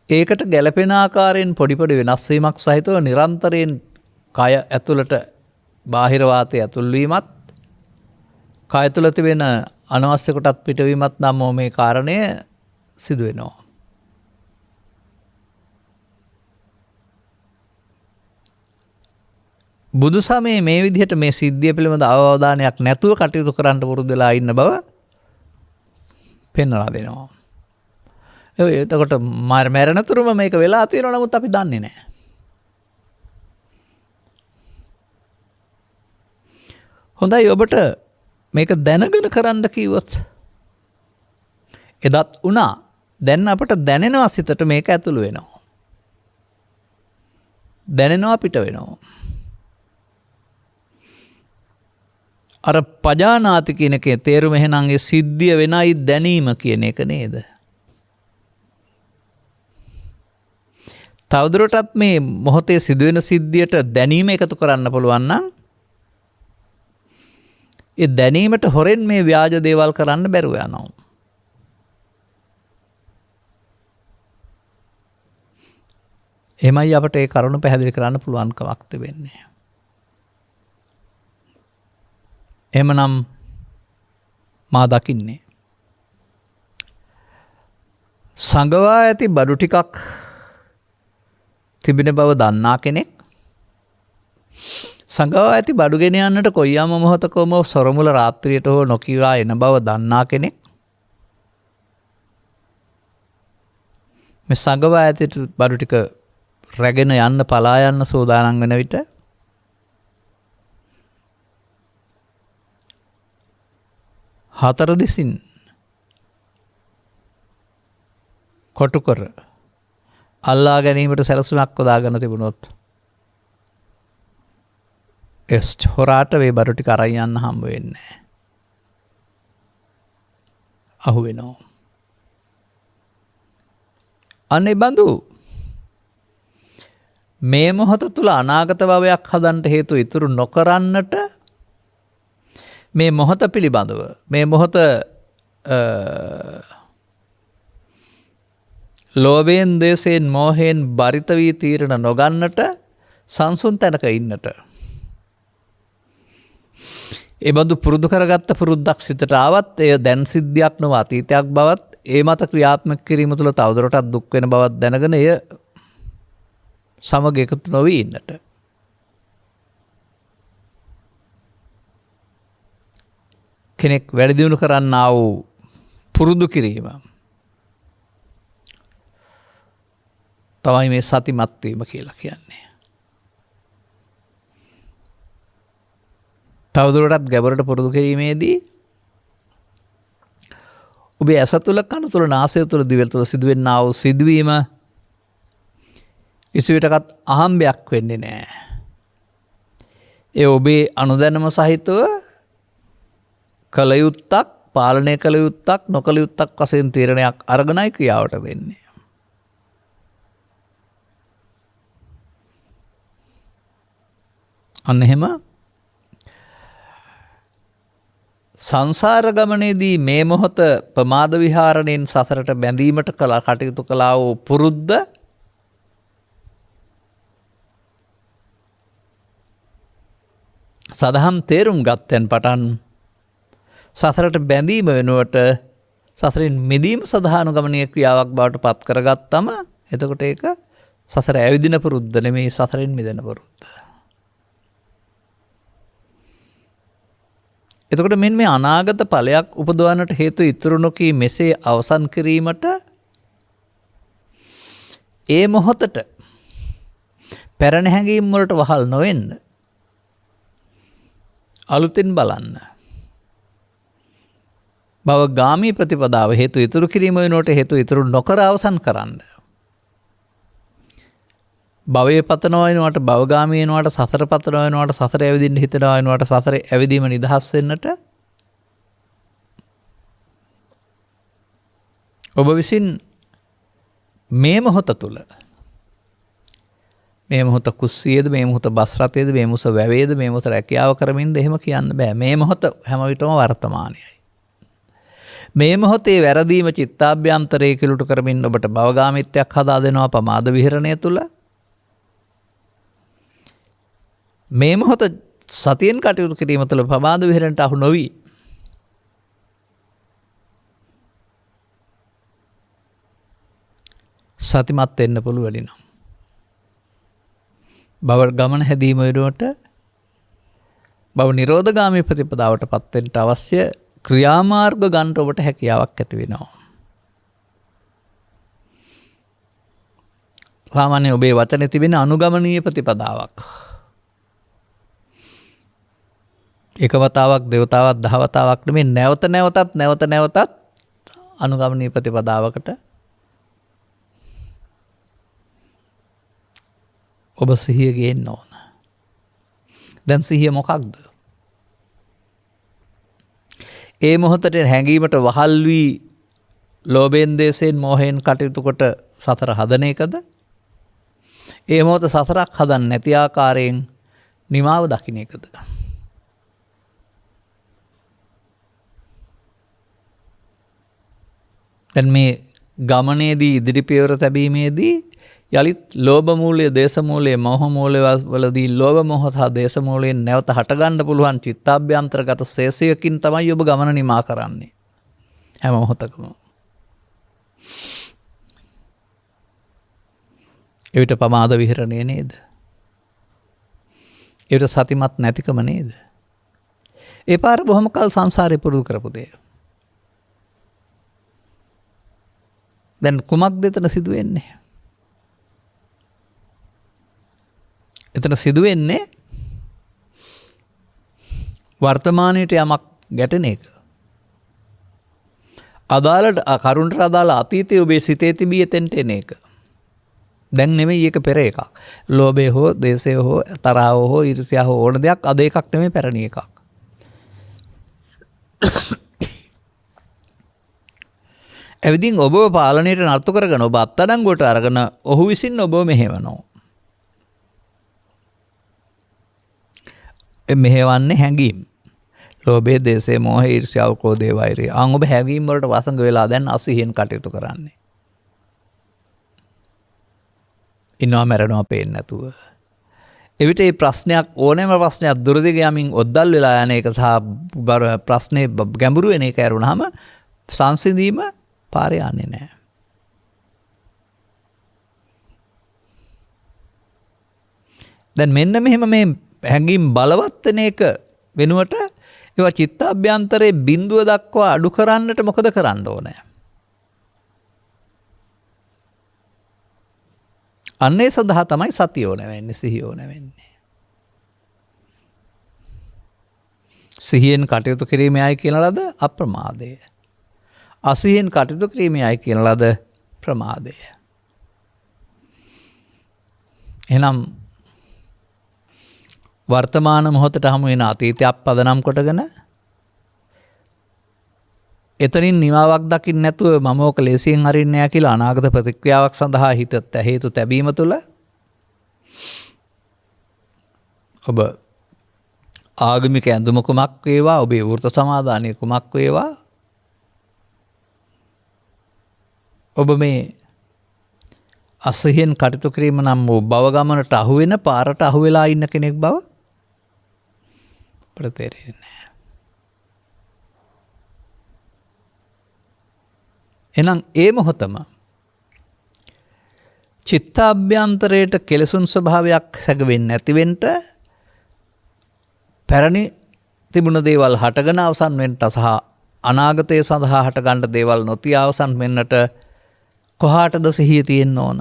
ඒකට ගැළපෙන ආකාරයෙන් පොඩි පොඩි වෙනස් වීමක් සහිතව නිරන්තරයෙන් කය ඇතුළට බාහිර වාතය ඇතුල් වීමත් කය තුළ තිබෙන අනවශ්‍ය කොටත් පිටවීමත් නම් මේ කාරණය සිදු වෙනවා. බුදු සමයේ මේ විදිහට මේ සිද්ධිය පිළිබඳ අවබෝධයක් නැතුව කටයුතු කරන්න පුරුදු වෙලා ඉන්න බව පෙන්වලා දෙනවා. එතකොට මරණතුරුම මේක වෙලා තියෙනවා නමුත් අපි දන්නේ නැහැ. හොඳයි ඔබට මේක දැනගෙන කරන්න කිව්වොත් එදත් වුණා. දැන් අපට දැනෙනවා සිතට මේක ඇතුළු වෙනවා. දැනෙනවා පිට වෙනවා. අර පජානාති කියන එකේ තේරුම එහෙනම් ඒ සිද්ධිය වෙනයි දැනීම කියන එක නේද? තවදුරටත් මේ මොහොතේ සිදුවෙන සිද්ධියට දැනීම එකතු කරන්න පුළුවන් නම් ඒ දැනීමට හොරෙන් මේ ව්‍යාජ දේවල් කරන්න බැරුව යනවා. එමයි අපට ඒ කරුණ පැහැදිලි කරන්න පුළුවන් කමක් තිබෙන්නේ. එහෙමනම් මා දකින්නේ සංගවා ඇති බඩු ටිකක් තිබෙන බව දන්නා කෙනෙක් සංගවා ඇති බඩු ගෙන යන්නට කොයියම් මොහොතකම සොරමුල රාත්‍රියට හෝ නොකියවා එන බව දන්නා කෙනෙක් මේ සංගවා ඇති බඩු ටික රැගෙන යන්න පලා යන්න සූදානම් වෙන විට හතර දෙසින් කොටු කර අල්ලා ගැනීමට සැලසුමක් යොදාගෙන තිබුණොත් හොරාට මේ බඩු ටික අරන් යන්න හම්බ වෙන්නේ නැහැ. අහු වෙනවා. අනේ බඳු මේ මොහොත තුල අනාගත භවයක් හදන්න හේතු ඉතුරු නොකරන්නට මේ මොහොත පිළිබඳව මේ මොහොත ලෝභයෙන් දේශයෙන් මෝහයෙන් බරිත වී තීරණ නොගන්නට සංසුන් තැනක ඉන්නට ඒ බඳු පුරුදු කරගත්ත පුරුද්දක් සිතට ආවත් එය දැන් සිද්ධියක් නොව අතීතයක් බවත් ඒ මත ක්‍රියාත්මක කිරීම තුළ තවදුරටත් දුක් වෙන බවත් දැනගෙන එය සමග එකතු නොවී ඉන්නට කෙනෙක් වැඩි දියුණු කරන්නා වූ පුරුදු කිරීම තමයි මේ සතිමත් වීම කියලා කියන්නේ. තවදුරටත් ගැඹුරට පුරුදු කිරීමේදී ඔබේ ඇස තුළ කන තුළ නාසය තුළ දිව තුළ සිදුවෙන්නා වූ සිදුවීම කිසිවිටකත් අහම්බයක් වෙන්නේ නැහැ. ඒ ඔබේ අනුදැනම සහිතව කළ යුත්තක් පාලනය කළ යුත්තක් නොකළ යුත්තක් වශයෙන් තීරණයක් අරගෙනයි ක්‍රියාවට වෙන්නේ. අන්න එහෙම සංසාර ගමනේදී මේ මොහොත ප්‍රමාද විහරණයෙන් සසරට බැඳීමට කටයුතු කළා වූ පුරුද්ද සදහම් තේරුම් ගත්තෙන් පටන් සසරට බැඳීම වෙනුවට සසරින් මිදීම සඳහා අනුගමනීය ක්‍රියාවක් බවට පත් කරගත්තම එතකොට ඒක සසර ඇවිදින පුරුද්ද නෙමෙයි සසරින් මිදෙන පුරුද්ද. එතකොට මෙන්න මේ අනාගත ඵලයක් උපදවන්නට හේතු ඉතුරු නොකී මෙසේ අවසන් කිරීමට ඒ මොහොතට පැරණ හැඟීම් වලට වහල් නොවෙන්න අලුතින් බලන්න. භවගාමී ප්‍රතිපදාව හේතු ඉතුරු කිරීම වෙනුවට හේතු ඉතුරු නොකර අවසන් කරන්න. භවයේ පතනවා වෙනවට භවගාමී වෙනවට සසර පතනවා වෙනවට සසර ඇවිදින්න හිතනවා වෙනවට සසර ඇවිදීම නිදහස් වෙන්නට ඔබ විසින් මේ මොහොත තුල මේ මොහොත කුස්සියේද මේ මොහොත බස් රථයේද මේ මොහොත වැවේද මේ මොහොත රැකියාව කරමින්ද එහෙම කියන්න බෑ. මේ මොහොත හැම විටම වර්තමානයයි. මේ මොහොතේ වැරදීම චිත්තාභ්‍යන්තරයේ කිලුට කරමින් ඔබට භවගාමීත්වයක් හදා දෙනවා පමාද විහරණය තුල. මේ මොහොත සතියෙන් කටයුතු කිරීම තුළ ප්‍රමාද විහරණයට අහු නොවි සතිමත් වෙන්න පුළුවන් නම් භව ගමන හැදීම වෙනුවට භව නිරෝධගාමී ප්‍රතිපදාවට පත් වෙන්න අවශ්‍ය ක්‍රියාමාර්ග ගන්න ඔබට හැකියාවක් ඇති වෙනවා. සාමාන්‍යයෙන් ඔබේ වචනේ තිබෙන අනුගමනීය ප්‍රතිපදාවක්. එක වතාවක් දෙවතාවක් දහවතාවක් නෙමෙයි නැවත නැවතත් අනුගමනීය ප්‍රතිපදාවකට ඔබ සිහිය ගේන්න ඕන. දැන් සිහිය මොකක්ද? ඒ මොහොතේ හැඟීමට වහල් වී ලෝභයෙන් දේශයෙන් මෝහයෙන් කටයුතු කොට සතර හදන එකද? ඒ මොහොත සතරක් හදන්න නැති ආකාරයෙන් නිමාව දකින්න එකද? දැන් මේ ගමනේදී ඉදිරි පියවර තැබීමේදී යලිත් ලෝභ මූලය, දේශ මූලය, මෝහ මූලය වලදී ලෝභ මෝහ සහ දේශ මූලයෙන් නැවත හට ගන්න පුළුවන් චිත්තාභ්‍යන්තරගත ශේෂයකින් තමයි ඔබ ගමන නිමා කරන්නේ. හැම මොහොතකම. ඒවිත ප්‍රමාද විහරණය නේද? ඒවිත සතිමත් නැතිකම නේද? ඒ පාර බොහොම කල් සංසාරේ පුරුදු කරපු දෙය. දැන් කුමක්ද එතන සිදුවෙන්නේ? එතන සිදුවෙන්නේ වර්තමානයේට යමක් ගැටෙන එක. අදාළ කරුණට අදාළ අතීතයේ ඔබේ සිතේ තිබී එතෙන්ට එන එක. දැන් නෙමෙයි ඒක පෙර එකක්. ලෝභය හෝ දේශය හෝ තරහව හෝ ඊර්ෂ්‍යාව හෝ ඕන දෙයක් අද එකක් නෙමෙයි පැරණි එකක්. එවිදින් ඔබව පාලනයට නර්තු කරගෙන ඔබ අත්අඩංගුවට අරගෙන ඔහු විසින් ඔබව මෙහෙවනවා. මෙහෙවන්නේ හැඟීම්. ලෝභය, දේශය, මෝහය, ඊර්ෂ්‍යාව, ක්‍රෝධය, වෛරය. ඔබ හැඟීම් වලට වසඟ වෙලා දැන් අසිහියෙන් කටයුතු කරන්නේ. ඉන්නවා මැරෙනවා පේන්නේ නැතුව. එවිට මේ ප්‍රශ්නයක් ඕනෑම ප්‍රශ්නයක් දුරදිග යමින් ඔද්දල් වෙලා යන එක සහ ප්‍රශ්නේ ගැඹුරු වෙන එක ඇරුණාම සංසිඳීම පාරේ යන්නේ නැහැ. දැන් මෙන්න මෙහෙම මේ හැඟීම් බලවත් වෙන එක වෙනුවට ඒවා චිත්තාභ්‍යන්තරයේ බිඳුව දක්වා අඩු කරන්නට මොකද කරන්න ඕනේ? අන්නේ සඳහා තමයි සතිය ඕන වෙන්නේ, සිහිය ඕන වෙන්නේ. සිහියෙන් කටයුතු කිරීමයි කියන ලද අප්‍රමාදය. අසිහියෙන් කටයුතු කිරීමයි කියන ලද ප්‍රමාදය. එහෙනම් වර්තමාන මොහොතට හමු වෙන අතීතයක් පදනම් කොටගෙන එතනින් නිමාවක් දකින්න නැතුව මම ඕක ලේසියෙන් හරින්නේ නැහැ කියලා අනාගත ප්‍රතික්‍රියාවක් සඳහා හිත හේතු තැබීම තුළ ඔබ ආගමික ඇඳුම කුමක් වේවා, ඔබේ වෘත සමාදානයේ කුමක් වේවා, ඔබ මේ අසහියෙන් කටයුතු කිරීම නම් වූ භව ගමනට අහු වෙන පාරට අහු වෙලා ඉන්න කෙනෙක් බව ප්‍රතේරෙන්නේ නැහැ. එහෙනම් ඒ මොහොතම චිත්තාභ්‍යන්තරයට කෙලසුන් ස්වභාවයක් සැගවෙන්නේ නැති වෙන්න පැරණි තිබුණ දේවල් හටගෙන අවසන් වෙන්නට සහ අනාගතයේ සඳහා හටගන්න දේවල් නොතිය අවසන් වෙන්නට කොහාටද සිහිය තියෙන්න ඕන?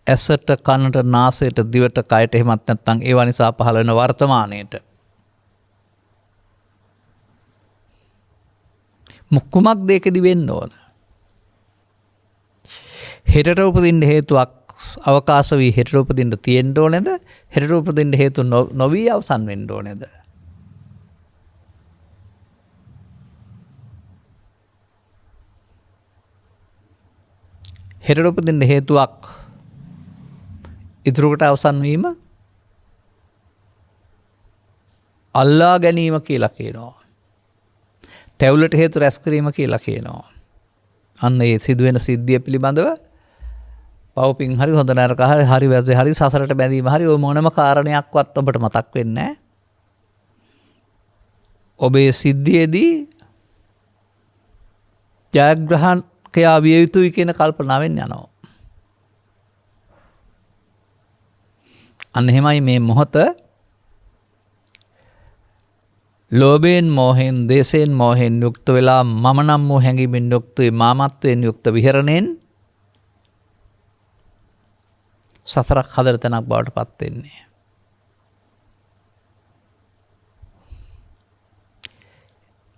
ඇසට, කනට, නාසයට, දිවට, කයට එහෙමත් නැත්නම් ඒවා නිසා පහළ වෙන වර්තමානයේට කුමක්ද ඒකෙදි වෙන්න ඕන? හෙටට උපදින්න හේතුවක් අවකාශ වී හෙටට උපදින්න තියෙන්න ඕනේද? හෙටට උපදින්න හේතු නොවී අවසන් වෙන්න ඕනේද? හෙටට උපදින්න හේතුවක් ඉදිරියට අවසන් වීම අල්ලා ගැනීම කියලා කියනවා. තැවුලට හේතු රැස් කිරීම කියලා කියනවා. අන්න ඒ සිදුවෙන සිද්ධිය පිළිබඳව පව්පින් හරි හොඳ නරක හරි වැරදි හරි සසරට බැඳීම හරි ඔය මොනම කාරණයක්වත් ඔබට මතක් වෙන්නේ නැහැ. ඔබේ සිද්ධියේදී ජයග්‍රහණකයා විය යුතුයි කියන කල්පනාවෙන් යනවා. අන්න එහෙමයි මේ මොහොත ලෝභයෙන්, මෝහයෙන්, දේශයෙන්, මෝහයෙන් යුක්ත වෙලා මම නම් වූ හැඟීමෙන් යුක්ත මාමත්වයෙන් යුක්ත විහරණයෙන් සතරක් හදර තැනක් බවට පත් වෙන්නේ.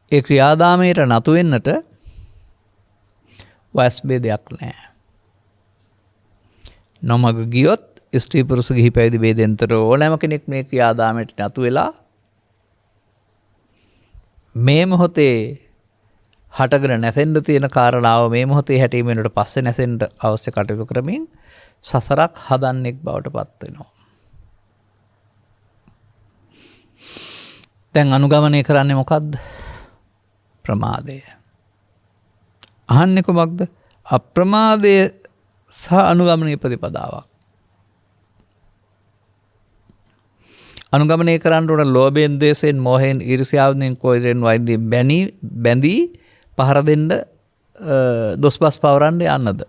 ඒ ක්‍රියාදාමයට නතු වෙන්නට වයස් ભેදයක් නැහැ. නොමග ගියොත් ස්ත්‍රී පුරුෂ ගිහි පැවිදි ભેදෙන්තර ඕනෑම කෙනෙක් මේ ක්‍රියාදාමයට නතු වෙලා මේ මොහොතේ හටගෙන නැසෙන්න තියෙන කාරණාව මේ මොහොතේ හැටීම වෙනකොට පස්සේ නැසෙන්න අවශ්‍ය කටයුතු කරමින් සසරක් හදන්නෙක් බවට පත් වෙනවා. දැන් අනුගමනය කරන්නේ මොකද්ද? ප්‍රමාදය. අහන්නේ කොමක්ද? අප්‍රමාදය සහ අනුගමනීය ප්‍රතිපදාවක්. අනුගමනය කරන්න උන ලෝභයෙන්, ද්වේෂයෙන්, මෝහයෙන්, ඊර්ෂ්‍යාවෙන්, කෝපයෙන් වයින්දී බැඳී පහර දෙන්න දොස්පස් පවරන්න යන්නද?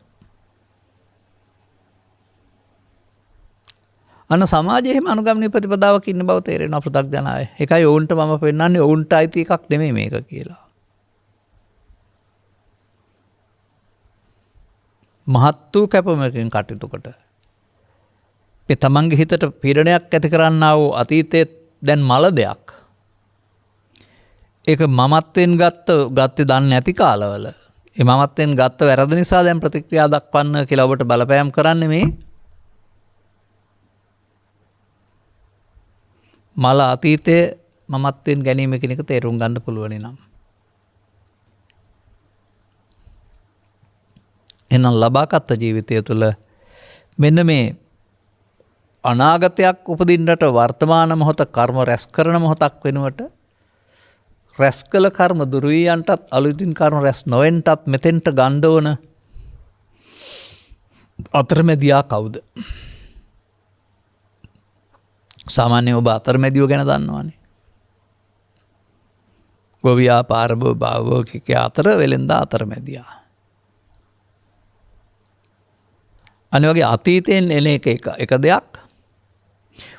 අන්න සමාජයේ එහෙම අනුගමනීය ප්‍රතිපදාවක් ඉන්න බව තේරෙනවා පෘථග්ජනය. ඒකයි ඔවුන්ට මම පෙන්නන්නේ ඔවුන්ට අයිති එකක් නෙමෙයි මේක කියලා. මහත් වූ කැපමකින් කටයුතු කොට මේ තමන්ගේ හිතට පීඩනයක් ඇති කරන්නා වූ අතීතයේ දැන් මල දෙයක්. ඒක මමත්වෙන් ගත්තේ දන්නේ නැති කාලවල. ඒ මමත්වෙන් ගත්ත වැරද්ද නිසා දැන් ප්‍රතික්‍රියා දක්වන්න කියලා ඔබට බලපෑම් කරන්නේ මේ මල අතීතයේ මමත්වෙන් ගැනීම කියන එක තේරුම් ගන්න පුළුවන් නම්. එහෙනම් ලබාගත් ජීවිතය තුළ මෙන්න මේ අනාගතයක් උපදින්නට වර්තමාන මොහොත කර්ම රැස් කරන මොහොතක් වෙනුවට රැස් කළ කර්ම දුරු වී යන්ටත් අලුතින් කර්ම රැස් නොවෙන්ටත් මෙතෙන්ට ගන්න ඕන අතරමැදියා කවුද? සාමාන්‍යයෙන් ඔබ අතරමැදියෝ ගැන දන්නවනේ. ගොවියා පාරබෝ භාවෝකිකයා අතර වෙලෙන්දා අතරමැදියා. අනිත් වගේ අතීතයෙන් එන එක දෙයක්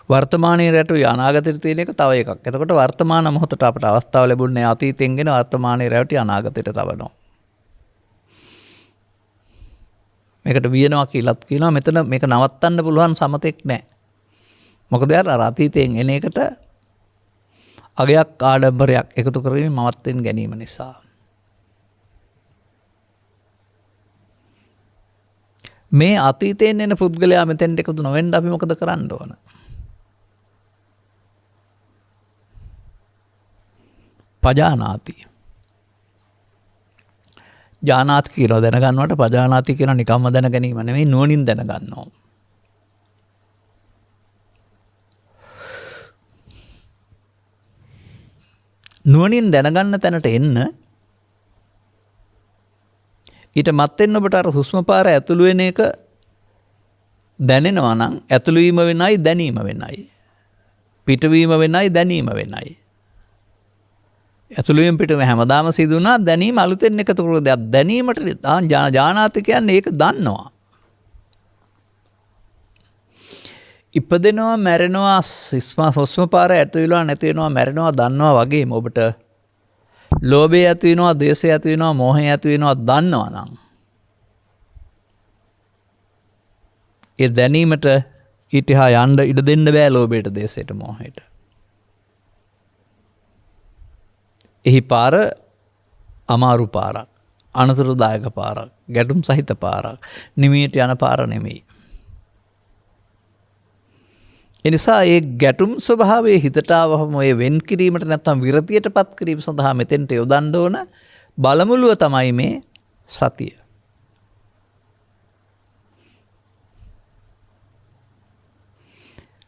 වර්තමානයේ රැටුයි අනාගතයට තියෙන එක තව එකක්. එතකොට වර්තමාන මොහොතට අපට අවස්ථාව ලැබුණේ අතීතයෙන් ගෙන වර්තමානයේ රැවටි අනාගතයට තවනවා. මේකට වියනවා කියලාත් කියනවා. මෙතන මේක නවත්තන්න පුළුවන් සමතෙක් නැහැ. මොකද අර අතීතයෙන් එන එකට අගයක් ආඩම්බරයක් එකතු කරගෙන මවත්වෙන් ගැනීම නිසා. මේ අතීතයෙන් එන පුද්ගලයා මෙතෙන්ට එකතු නොවෙන්න අපි මොකද කරන්න ඕන? පජානාති. ජානාති කියනවා දැනගන්නවට පජානාති කියන නිකම්ම දැන ගැනීම නෙමෙයි නුවණින් දැනගන්නවා. නුවණින් දැනගන්න තැනට එන්න ඊට මත්තෙන් ඔබට අර හුස්ම පාර ඇතුළු වෙන එක දැනෙනවා නම් ඇතුළු වීම වෙනයි දැනීම වෙනයි. පිටවීම වෙනයි දැනීම වෙනයි. ඇතුළු වීම පිටවීම හැමදාම සිදු වුණා දැනීම අලුතෙන් එකතු කරන දෙයක්. දැනීමට ජානාති කියන්නේ ඒක දන්නවා. ඉපදෙනවා මැරෙනවා හුස්ම පාර ඇතුළු වෙනවා නැති වෙනවා මැරෙනවා දන්නවා වගේම ඔබට ලෝභය ඇති වෙනවා, ද්වේෂය ඇති වෙනවා, මෝහය ඇති වෙනවා දන්නවා නම් ඒ දැනීමට ඊටහා යන්න ඉඩ දෙන්න බෑ ලෝභයට, ද්වේෂයට, මෝහයට. එහි පාර අමාරු පාරක්, අනතුරුදායක පාරක්, ගැටුම් සහිත පාරක්, නිමියට යන පාර නෙමෙයි. එනිසා ඒ ගැටුම් ස්වභාවයේ හිතට ආවම ඒ වෙන් කිරීමට නැත්නම් විරතියටපත් කිරීම සඳහා මෙතෙන්ට යොදන්න ඕන බලමුළුව තමයි මේ සතිය.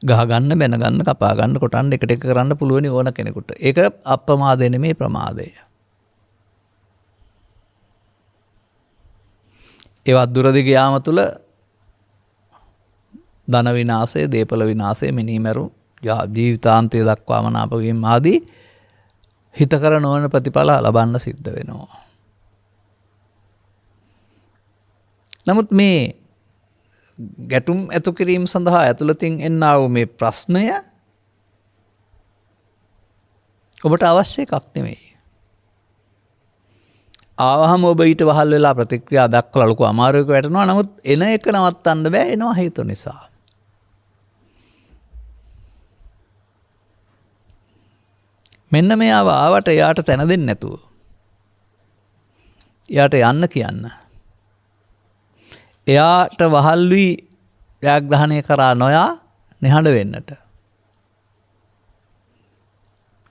ගහ ගන්න, බැන ගන්න, කපා ගන්න, කොටන්න, එකට එක කරන්න පුළුවන් ඕන කෙනෙකුට. ඒක අප්‍රමාදය නෙමෙයි ප්‍රමාදය. ඒවත් දුරදිග යාම තුළ ධන විනාශය, දේපල විනාශය, මිනිමරු, ජීවිතාන්තය දක්වා මනාපවීම ආදී හිතකර නොවන ප්‍රතිඵල ලබන්න සිද්ධ වෙනවා. නමුත් මේ ගැටුම් ඇතු කිරීම සඳහා ඇතුළතින් එන්නා වූ මේ ප්‍රශ්නය ඔබට අවශ්‍ය එකක් නෙමෙයි. ආවහම ඔබ ඊට වහල් වෙලා ප්‍රතික්‍රියා දක්වලා ලොකු අමාරුවක වැටෙනවා. නමුත් එන එක නවත්තන්න බෑ, එනවා හේතු නිසා. මෙන්න මෙයාව ආවට එයාට තැන දෙන්නේ නැතුව එයාට යන්න කියන්න. එයාට වහල් වී ජයග්‍රහණය කරා නොයා නිහඬ වෙන්නට.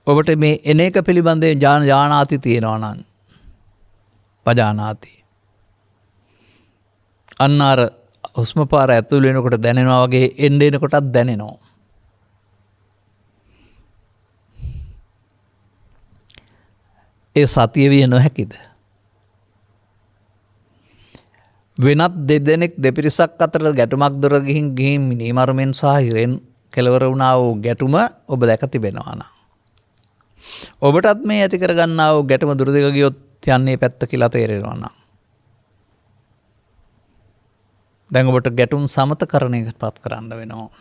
ඔබට මේ එන එක පිළිබඳව ජානාති තියෙනවා නම් පජානාති. අන්න අර හුස්ම පාර ඇතුළු වෙනකොට දැනෙනවා වගේ එන්න එනකොටත් දැනෙනවා. ඒ සතිය විය නොහැකිද? වෙනත් දෙදෙනෙක් දෙපිරිසක් අතර ගැටුමක් දොර ගිහින් මිනිමරුමෙන් සහ හිරෙන් කෙලවර වුණා වූ ගැටුම ඔබ දැක තිබෙනවා නම් ඔබටත් මේ ඇති කරගන්නා වූ ගැටුම දුර දෙක ගියොත් යන්නේ පැත්ත කියලා තේරෙනවා නම් දැන් ඔබට ගැටුම් සමතකරණයටපත් කරන්න වෙනවා.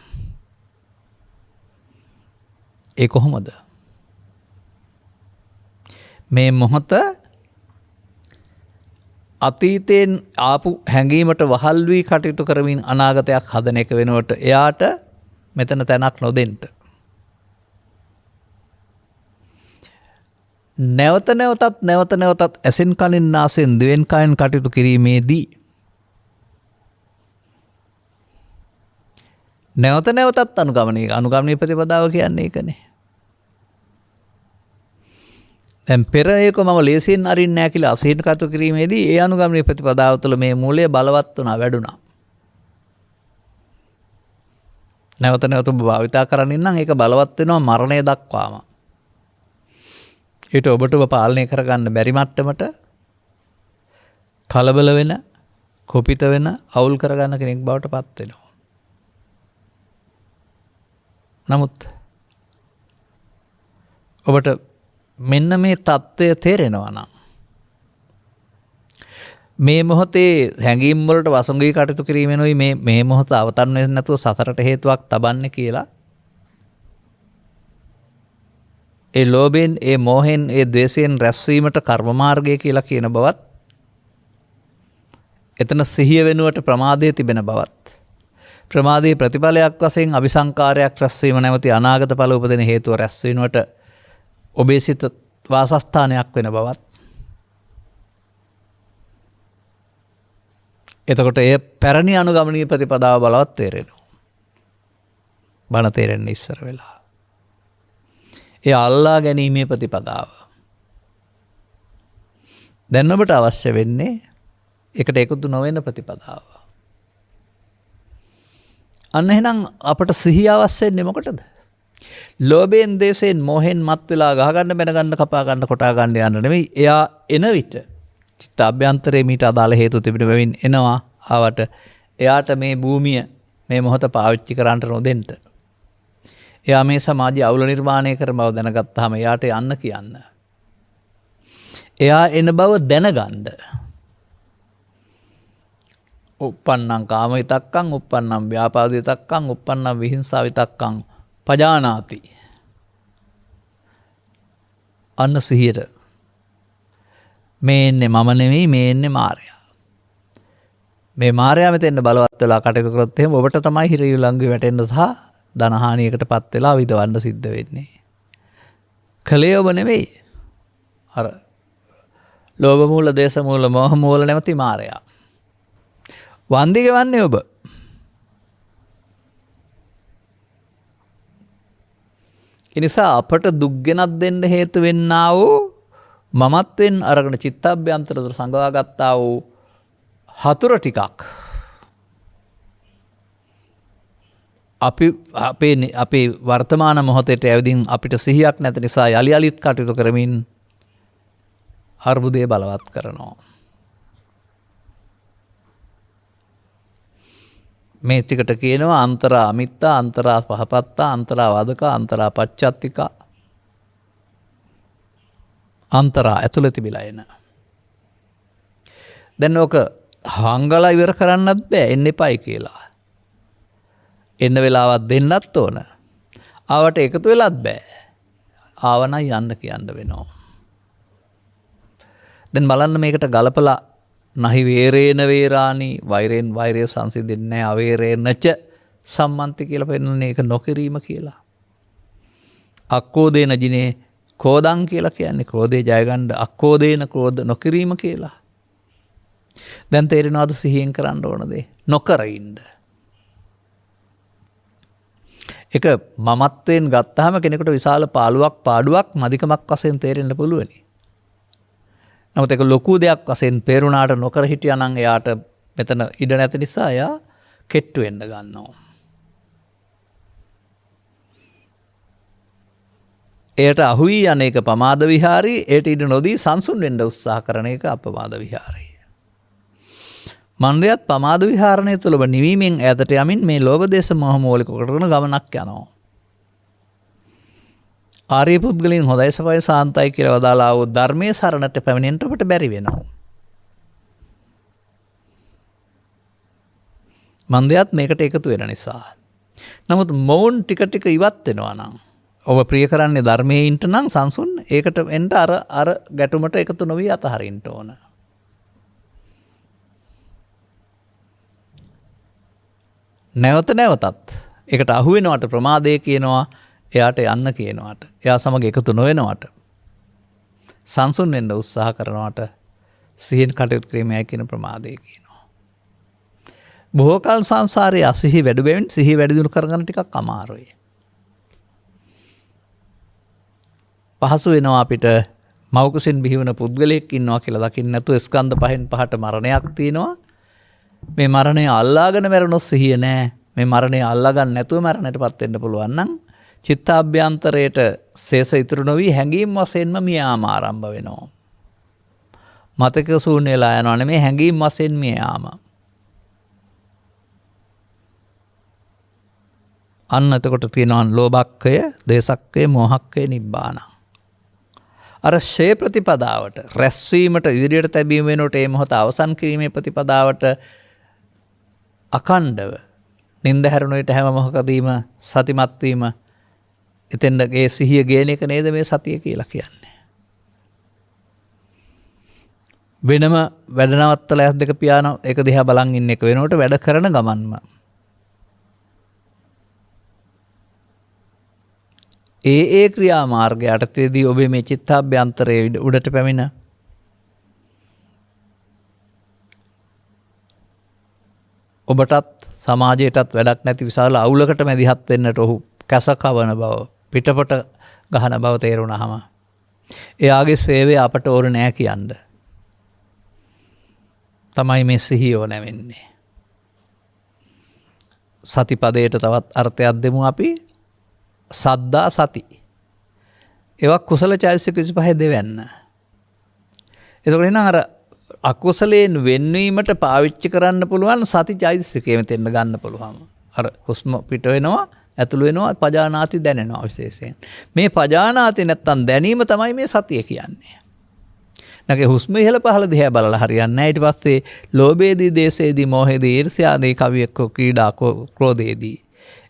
ඒ කොහොමද? මේ මොහොත අතීතයෙන් ආපු හැඟීමට වහල් වී කටයුතු කරමින් අනාගතයක් හදන එක වෙනුවට එයාට මෙතන තැනක් නොදෙන්න. නැවත නැවතත් ඇසෙන් කනින් නාසයෙන් දිවෙන් කයෙන් කටයුතු කිරීමේදී නැවත නැවතත් අනුගමනීය ප්‍රතිපදාව කියන්නේ ඒකනේ. දැන් පෙර ඒක මම ලේසියෙන් අරින්නේ නැහැ කියලා අසීන කටයුතු කිරීමේදී ඒ අනුගමනීය ප්‍රතිපදාව තුළ මේ මූලය බලවත් වුණා, වැඩුණා. නැවත නැවත ඔබ භාවිතා කරන්නේ නම් ඒක බලවත් වෙනවා මරණය දක්වාම. ඊට ඔබට ඔබ පාලනය කරගන්න බැරි මට්ටමට කලබල වෙන, කුපිත වෙන, අවුල් කරගන්න කෙනෙක් බවට පත් වෙනවා. නමුත් ඔබට මෙන්න මේ தත්ත්වය තේරෙනවා නම් මේ මොහොතේ හැඟීම් වලට වසඟී කටයුතු කිරීමෙනුයි මේ මොහොත අවතන් වෙන්නේ නැතුව සසරට හේතුවක් තබන්නේ කියලා ඒ ලෝභයෙන්, ඒ මෝහෙන්, ඒ ද්වේෂයෙන් රැස්වීමට කර්ම මාර්ගය කියලා කියන බවත්, එතන සිහිය වෙනුවට ප්‍රමාදයේ තිබෙන බවත්, ප්‍රමාදයේ ප්‍රතිඵලයක් වශයෙන් අபிසංකාරයක් රැස්වීම නැවති අනාගත ඵල උපදින හේතුව රැස්වීමට ඔබේ සිත වාසස්ථානයක් වෙන බවත්, එතකොට එය පැරණි අනුගමනීය ප්‍රතිපදාව බලවත් තේරෙනවා. බණ තේරෙන්නේ ඉස්සර වෙලා. ඒ අල්ලා ගැනීමේ ප්‍රතිපදාව. දැන් ඔබට අවශ්‍ය වෙන්නේ ඒකට එකතු නොවන ප්‍රතිපදාව. අන්න එහෙනම් අපට සිහිය අවශ්‍ය වෙන්නේ මොකටද? ලෝභයෙන්, දේශයෙන්, මෝහෙන් මත් වෙලා ගහ ගන්න, බැන ගන්න, කපා ගන්න, කොටා ගන්න යන්න නෙමෙයි. එයා එන විට චිත්ත අභ්‍යන්තරයේ මීට අදාළ හේතු තිබෙන බැවින් එනවා. ආවට එයාට මේ භූමිය, මේ මොහොත පාවිච්චි කරන්නට නොදෙන්න. එයා මේ සමාජයේ අවුල නිර්මාණය කරන බව දැනගත්තාම එයාට යන්න කියන්න. එයා එන බව දැනගන්න. uppannam kama vitakkan, uppannam vyapada vitakkan, uppannam vihinsa vitakkan පජානාති. අන්න සිහියට මේ එන්නේ මම නෙමෙයි, මේ එන්නේ මායя. මේ මායя මෙතෙන් බලවත් වෙලා කටයුතු කරොත් එහෙම ඔබට තමයි හිරියු ළඟ වැටෙන්න සහ ධනහානියකටපත් වෙලා විදවන්න සිද්ධ වෙන්නේ. කලේ ඔබ නෙමෙයි. අර ලෝභ මූල, දේශ මූල, මෝහ මූල නැමැති මායя. වන්දි ගෙවන්නේ ඔබ. එනිසා අපට දුක් ගෙනත් දෙන්න හේතු වෙන්නා වූ මමත්වෙන් අරගෙන චිත්තාභ්‍යන්තරතර සංගවා ගත්තා වූ හතුර ටිකක් අපේ වර්තමාන මොහොතේට ඇවිදින් අපිට සිහියක් නැති නිසා යලි යලිත් කටයුතු කරමින් අර්බුදය බලවත් කරනවා. මේ ටිකට කියනවා අන්තරා අමිත්තා, අන්තරා පහපත්තා, අන්තරා වදකා, අන්තරා පච්චත්තිකා. අන්තරා ඇතුළේ තිබිලා එන. දැන් ඕක හංගලා ඉවර කරන්නත් බෑ, එන්න එපයි කියලා. එන්න වෙලාවක් දෙන්නත් ඕන. ආවට එකතු වෙලත් බෑ. ආවනම් යන්න කියන්න වෙනවා. දැන් බලන්න මේකට ගලපලා නහි වේරේන වේරානි, වෛරෙන් වෛරය සංසිඳෙන්නේ නැහැ, අවේරේනච සම්මන්ති කියලා පෙන්නන්නේ ඒක නොකිරීම කියලා. අක්කෝදේන ජිනේ කෝදං කියලා කියන්නේ ක්‍රෝධය ජය ගන්න, අක්කෝදේන ක්‍රෝධ නොකිරීම කියලා. දැන් තේරෙනවද සිහියෙන් කරන්න ඕන දේ? නොකර ඉන්න. ඒක මමත්වයෙන් ගත්තාම කෙනෙකුට විශාල පාඩුවක් මදිකමක් වශයෙන් තේරෙන්න පුළුවනි. නමුත් ඒක ලොකු දෙයක් වශයෙන් පේරුණාට නොකර හිටියා නම් එයාට මෙතන ඉඩ නැති නිසා එයා කෙට්ටු වෙන්න ගන්නවා. එයට අහු වී යන එක පමාද විහාරී, එයට ඉඩ නොදී සංසුන් වෙන්න උත්සාහ කරන එක අපමාද විහාරී. මන්දයත් පමාද විහාරණය තුළ ඔබ නිවීමෙන් ඈතට යමින් මේ ලෝභ දේශ මොහ මූලික කරන ගමනක් යනවා. ආර්ය පුද්ගලයන් හොඳයි සපයි සාන්තයි කියලා වදාලා වූ ධර්මයේ සරණට පැමිණෙන්න අපට බැරි වෙනවා. මන්දයත් මේකට එකතු වෙන නිසා. නමුත් මොවුන් ටික ටික ඉවත් වෙනවා නම්, ඔබ ප්‍රිය කරන්නේ ධර්මයේ ඉන්න නම් සංසුන් ඒකට එන්න අර ගැටුමට එකතු නොවී අතහරින්න ඕන. නැවත නැවතත් ඒකට අහු වෙනවට ප්‍රමාදය කියනවා, එයාට යන්න කියනවාට, එයා සමග එකතු නොවෙනවට, සංසුන් වෙන්න උත්සාහ කරනවට සිහින් කටයුතු කිරීමයි කියන ප්‍රමාදය කියනවා. බොහෝ කල් සංසාරයේ අසිහි වැඩි බැවින් සිහිය වැඩි දියුණු කරගන්න ටිකක් අමාරුයි. පහසු වෙනවා අපිට මව්කුසින් බිහිවන පුද්ගලයෙක් ඉන්නවා කියලා දකින්න නැතුව ස්කන්ධ පහෙන් පහට මරණයක් තියෙනවා. මේ මරණය අල්ලාගෙන මැරුණොත් සිහිය නැහැ. මේ මරණය අල්ලගන්න නැතුව මරණයටපත් වෙන්න පුළුවන් නම් චිත්තාභ්‍යන්තරයට ශේෂ ඉතුරු නොවි හැඟීම් වශයෙන්ම මියාම ආරම්භ වෙනවා. මතක ශූන්‍ය වෙලා යනවා නෙමෙයි හැඟීම් වශයෙන් මියාම. අන්න එතකොට තියෙනවා ලෝභක්ඛය, දේසක්ඛය, මෝහක්ඛය, නිබ්බාන. අර ෂේ ප්‍රතිපදාවට රැස්වීමට ඉදිරියට තැබීම වෙනකොට ඒ මොහොත අවසන් කිරීමේ ප්‍රතිපදාවට අකණ්ඩව නින්ද හැරුණු විට හැම මොහොතකදීම සතිමත් වීම එතෙන්ගේ සිහිය ගේන එක නේද මේ සතිය කියලා කියන්නේ. වෙනම වැඩ නවත්තලා ඇස් දෙක පියාන එක දිහා බලන් ඉන්න එක වෙනකොට වැඩ කරන ගමන්ම ඒ ක්‍රියාමාර්ගය යටතේදී ඔබේ මේ චිත්තාභ්‍යන්තරයේ උඩට පැමිණ ඔබටත් සමාජයටත් වැඩක් නැති විශාල අවුලකට මැදිහත් වෙන්නට ඔහු කැස කවන බව පිටපොට ගහන බව තේරුණාම එයාගේ සේවය අපට ඕන නෑ කියන්න. තමයි මේ සිහිය ඕන වෙන්නේ. සතිපදයට තවත් අර්ථයක් දෙමු අපි. සද්දා සති. ඒවා කුසල චෛතසික 25 දෙවන්න. එතකොට එහෙනම් අර අකුසලයෙන් වෙන්වීමට පාවිච්චි කරන්න පුළුවන් සති චෛතසිකය මෙතෙන්න ගන්න පුළුවන්. අර හුස්ම පිට වෙනවා, ඇතුළු වෙනවා, පජානාති දැනෙනවා විශේෂයෙන්. මේ පජානාති නැත්තම් දැනීම තමයි මේ සතිය කියන්නේ. නැගේ හුස්ම ඉහළ පහළ දිහා බලලා හරියන්නේ නැහැ. ඊට පස්සේ ලෝභයේදී, දේශයේදී, මෝහයේදී, ඊර්ෂ්‍යාදී, කවියක ක්‍රීඩා, ක්‍රෝධයේදී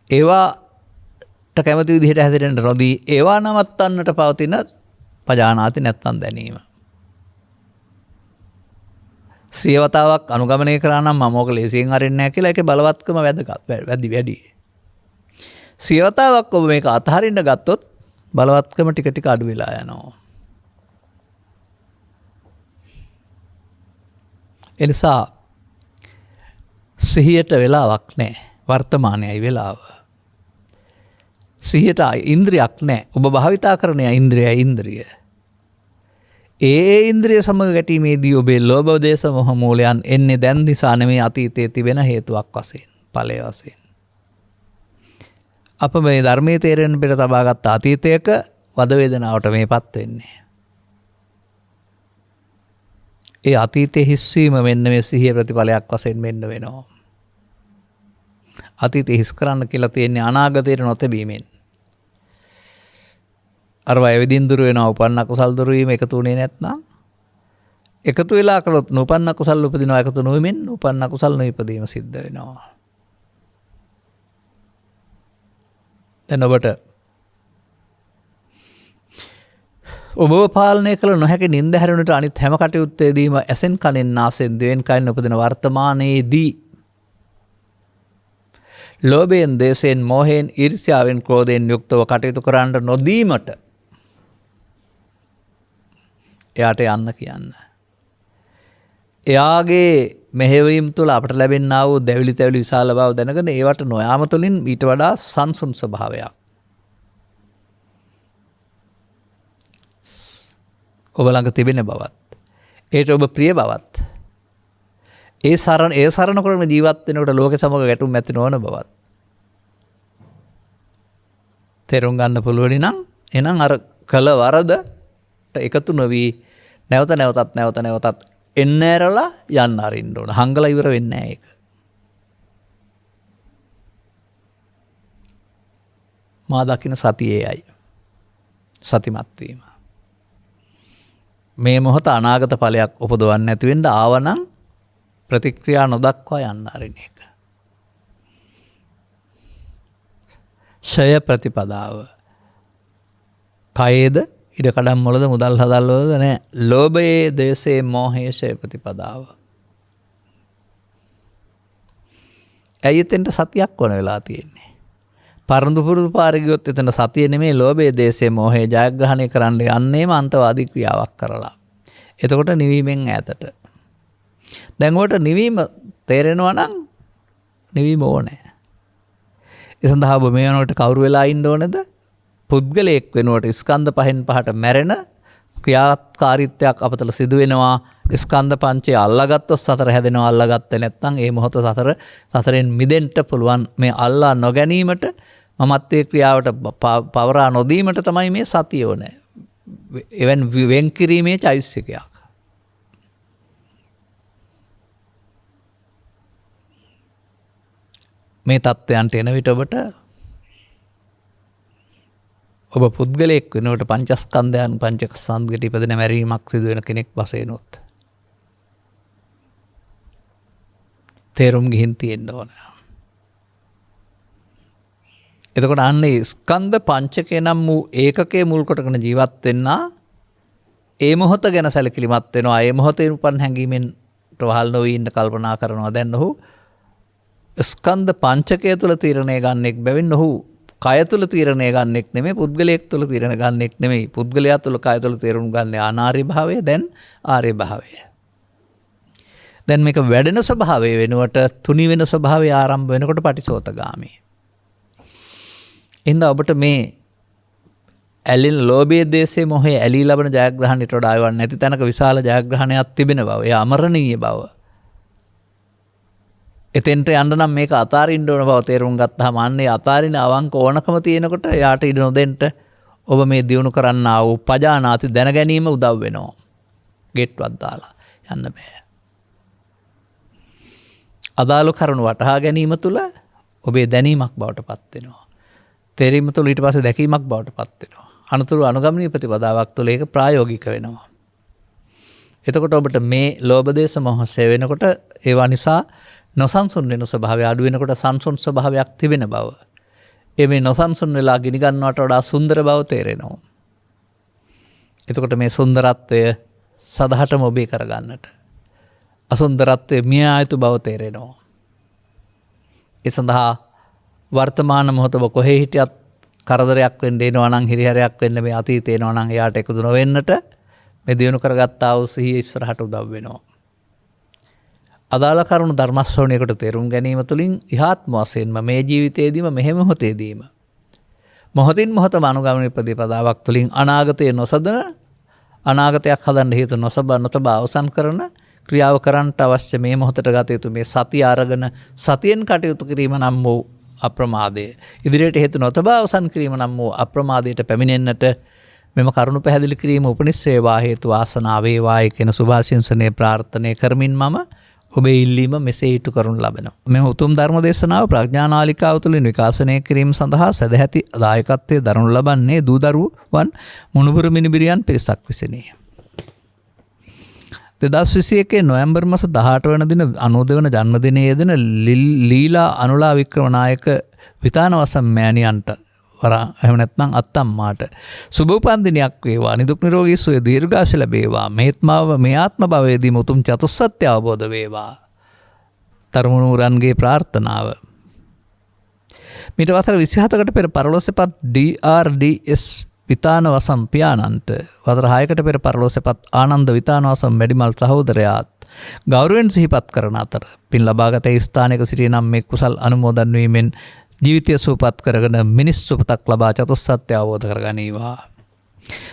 ඒවාට කැමති විදිහට හැදෙන්න රොදී ඒවා නවත්තන්නට පවතින පජානාති නැත්තම් දැනීම. සියවතාවක් අනුගමනය කරා නම් මම ඕක ලේසියෙන් අරින්නේ නැහැ කියලා ඒකේ බලවත්කම වැඩි. සියවතාවක් ඔබ මේක අතහරින්න ගත්තොත් බලවත්කම ටික ටික අඩු වෙලා යනවා. එනිසා සිහියට වෙලාවක් නැහැ. වර්තමානයයි වෙලාව. සිහියට ඉන්ද්‍රියක් නැහැ. ඔබ භාවිතා කරන ඉන්ද්‍රිය. ඒ ඉන්ද්‍රිය සමග ගැටීමේදී ඔබේ ලෝභ දේශ මොහ මූලයන් එන්නේ දැන් නිසා නෙමෙයි අතීතයේ තිබෙන හේතුවක් වශයෙන්, ඵලය වශයෙන්. අප මේ ධර්මයේ තේරෙන පෙර තබාගත් අතීතයක වද වේදනාවට මේපත් වෙන්නේ. ඒ අතීතයේ හිස්වීම මෙන්න මේ සිහිය ප්‍රතිඵලයක් වශයෙන් මෙන්න වෙනවා. අතීතයේ හිස් කරන්න කියලා තියෙන්නේ අනාගතයට නොතැබීමෙන්. අරවා එවිදින් දුර වෙනවා උපන්න කුසල් දුර වීම එකතු වුණේ නැත්නම් එකතු වෙලා කළොත් නුපන්න කුසල් උපදිනවා එකතු නොවීමෙන් උපන්න කුසල් නොඉපදීම සිද්ධ වෙනවා. දැන් ඔබට ඔබව පාලනය කළ නොහැකි නින්ද හැරුණට අනිත් හැම කටයුත්තේදීම ඇසෙන් කනෙන් නාසයෙන් දිවෙන් කයින් උපදින වර්තමානයේදී ලෝභයෙන් දේශයෙන් මෝහයෙන් ඊර්ෂ්‍යාවෙන් ක්‍රෝධයෙන් යුක්තව කටයුතු කරන්න නොදීමට එයාට යන්න කියන්න. එයාගේ මෙහෙවීම් තුළ අපට ලැබෙන්නා වූ දැවිලි තැවිලි විශාල බව දැනගෙන ඒවට නොයාම තුළින් ඊට වඩා සංසුන් ස්වභාවයක් ඔබ ළඟ තිබෙන බවත් ඒට ඔබ ප්‍රිය බවත් ඒ සරණ කරන ජීවත් වෙනකොට ලෝකෙ සමග ගැටුම් ඇති නොවන බවත් තේරුම් ගන්න පුළුවනි නම් එහෙනම් අර කළ වරදට එකතු නොවි නැවත නැවතත් එන්න ඇරලා යන්න අරින්න ඕන. හංගලා ඉවර වෙන්නේ නැහැ ඒක. මා දකින්න සතියේයි. සතිමත් වීම. මේ මොහොත අනාගත ඵලයක් උපදවන්නේ නැති වෙන්න ආවනම් ප්‍රතික්‍රියා නොදක්වා යන්න අරින එක. ෂය ප්‍රතිපදාව. කයේද ඉඩකඩම් වලද මුදල් හදල් වලද නැහැ. ලෝභයේ, දේශයේ, මෝහයේ ෂය ප්‍රතිපදාව. ඇයි එතෙන්ට සතියක් වන වෙලා තියෙන්නේ? පරඳු පුරුදු පාරේ ගියොත් එතන සතිය නෙමෙයි ලෝභයේ, දේශයේ, මෝහයේ ජයග්‍රහණය කරන්න යන්නේම අන්තවාදී ක්‍රියාවක් කරලා. එතකොට නිවීමෙන් ඈතට. දැන් ඔකට නිවීම තේරෙනවා නම් නිවීම ඕනේ. ඒ සඳහා ඔබ මේ වෙනකොට කවුරු වෙලා ඉන්න ඕනේද? පුද්ගලයෙක් වෙනුවට ස්කන්ධ පහෙන් පහට මැරෙන ක්‍රියාකාරීත්වයක් අප තුළ සිදු වෙනවා. ස්කන්ධ පංචය අල්ලාගත්තොත් සතර හැදෙනවා. අල්ලාගත්තේ නැත්නම් ඒ මොහොත සතරෙන් මිදෙන්න පුළුවන්. මේ අල්ලා නොගැනීමට මමත්වයේ ක්‍රියාවට පවරා නොදීමට තමයි මේ සතිය ඕනේ. එවන් වෙන් කිරීමේ චෛතසිකයක්. මේ தත්වයන්ට එන විට ඔබ පුද්ගලයෙක් වෙනකොට පංචස්කන්ධයන් පංචස්කන්ධයට ඉපදෙන මැරීමක් සිදු වෙන කෙනෙක් වශයෙන්ොත් තේරුම් ගිහින් තියෙන්න ඕන. එතකොට අන්නේ ස්කන්ධ පංචකය නම් වූ ඒකකයේ මුල් කොටගෙන ජීවත් වෙන්න ඒ මොහොත ගැන සැලකිලිමත් වෙනවා. ඒ මොහොතේ උපන් හැඟීමෙන් වහල් නොවී ඉන්න කල්පනා කරනවා. දැන් ඔහු ස්කන්ධ පංචකය තුළ තීරණය ගන්නෙක් බැවින් ඔහු කය තුළ තීරණය ගන්නෙක් නෙමෙයි, පුද්ගලයෙක් තුළ තීරණ ගන්නෙක් නෙමෙයි. පුද්ගලයා තුළ කය තුළ තීරණ ගන්නේ අනාර්ය භාවය, දැන් ආර්ය භාවය. දැන් මේක වැඩෙන ස්වභාවය වෙනුවට තුනි වෙන ස්වභාවය ආරම්භ වෙනකොට පටිසෝතගාමී. එහෙනම් ඔබට මේ ඇලෙන ලෝභයේ දේශේ මොහේ ඇලී ලබන ජයග්‍රහණයට වඩා ආයවන් නැති තැනක විශාල ජයග්‍රහණයක් තිබෙන බව. ඒ අමරණීය බව. එතෙන්ට යන්න නම් මේක අතාරින්න ඕන බව තේරුම් ගත්තාම අන්නේ අතාරින අවංක ඕනකම තියෙනකොට යාට ඉඩ නොදෙන්න ඔබ මේ දියුණු කරන්න ආ වූ පජානාති දැන ගැනීම උදව් වෙනවා. ගේට්වත් දාලා යන්න බෑ. අදාළ කරුණු වටහා ගැනීම තුළ ඔබේ දැනීමක් බවට පත් වෙනවා. තේරීම තුළ ඊට පස්සේ දැකීමක් බවට පත් වෙනවා. අනතුරු අනුගමනීය ප්‍රතිපදාවක් තුළ ඒක ප්‍රායෝගික වෙනවා. එතකොට ඔබට මේ ලෝභ දේශ මොහ සේ වෙනකොට ඒවා නිසා නොසන්සුන් වෙන ස්වභාවය අඩු වෙනකොට සංසුන් ස්වභාවයක් තිබෙන බව. මේ නොසන්සුන් වෙලා ගිනි ගන්නවට වඩා සුන්දර බව තේරෙනවා. එතකොට මේ සුන්දරත්වය සදහටම ඔබේ කරගන්නට අසුන්දරත්වය මිය ආයුතු බව තේරෙනවා. ඒ සඳහා වර්තමාන මොහොත ඔබ කොහේ හිටියත් කරදරයක් වෙන්න එනවා නම්, හිරිහැරයක් වෙන්න මේ අතීතේ එනවා නම් එයාට එකතු නොවෙන්නට මේ දිනු කරගත්තා වූ සිහිය ඉස්සරහට උදව් වෙනවා. අදාළ කරුණු ධර්ම ශ්‍රවණයකට තේරුම් ගැනීම තුළින් ඉහාත්ම වශයෙන්ම මේ ජීවිතයේදීම මෙහෙ මොහොතේදීම මොහොතින් මොහොතම අනුගමනීය ප්‍රතිපදාවක් තුළින් අනාගතයේ නොසදන, අනාගතයක් හදන්න හේතු නොතබා අවසන් කරන ක්‍රියාව කරන්නට අවශ්‍ය මේ මොහොතට ගත යුතු මේ සතිය අරගෙන සතියෙන් කටයුතු කිරීම නම් වූ අප්‍රමාදය, ඉදිරියට හේතු නොතබා අවසන් කිරීම නම් වූ අප්‍රමාදයට පැමිණෙන්නට මෙම කරුණු පැහැදිලි කිරීම උපනිශ්‍රේවා හේතු වාසනාව වේවායි කියන සුභාශිංසනයේ ප්‍රාර්ථනා කරමින් මම ඔබේ ඉල්ලීම මෙසේ ඉටු කරනු ලබනවා. මෙම උතුම් ධර්ම දේශනාව ප්‍රඥා නාලිකාව තුළින් විකාශනය කිරීම සඳහා සදැහැති දායකත්වයේ දරනු ලබන්නේ දූ දරුවන් මුණුබුරු මිනිබිරියන් පිරිසක් විසිනි. 2021 නොවැම්බර් මාස 18 වන දින 92 වන ජන්මදිනයේ යෙදෙන ලීලා අනුලා වික්‍රමනායක විතානවසම් මෑණියන්ට එහෙම නැත්නම් අත්තම්මාට සුබ උපන්දිනයක් වේවා. නිදුක් නිරෝගී සුවය දීර්ඝාෂ ලැබේවා. මේ ආත්ම භවයේදීම උතුම් චතුස්සත්‍ය අවබෝධ වේවා. තරුණුරන්ගේ ප්‍රාර්ථනාව. මීට වසර 27කට පෙර පරලෝසෙපත් DRDS විතානවසම් පියාණන්ට, වසර 6කට පෙර පරලෝසෙපත් ආනන්ද විතානවසම් වැඩිමල් සහෝදරයාත් ගෞරවයෙන් සිහිපත් කරන අතර පින් ලබාගත ස්ථානයක සිටින නම් මේ කුසල් අනුමෝදන් වීමෙන් ජීවිතය සුවපත් කරගෙන මිනිස් සුවපතක් ලබා චතුස්සත්‍ය අවබෝධ කරගනීවා.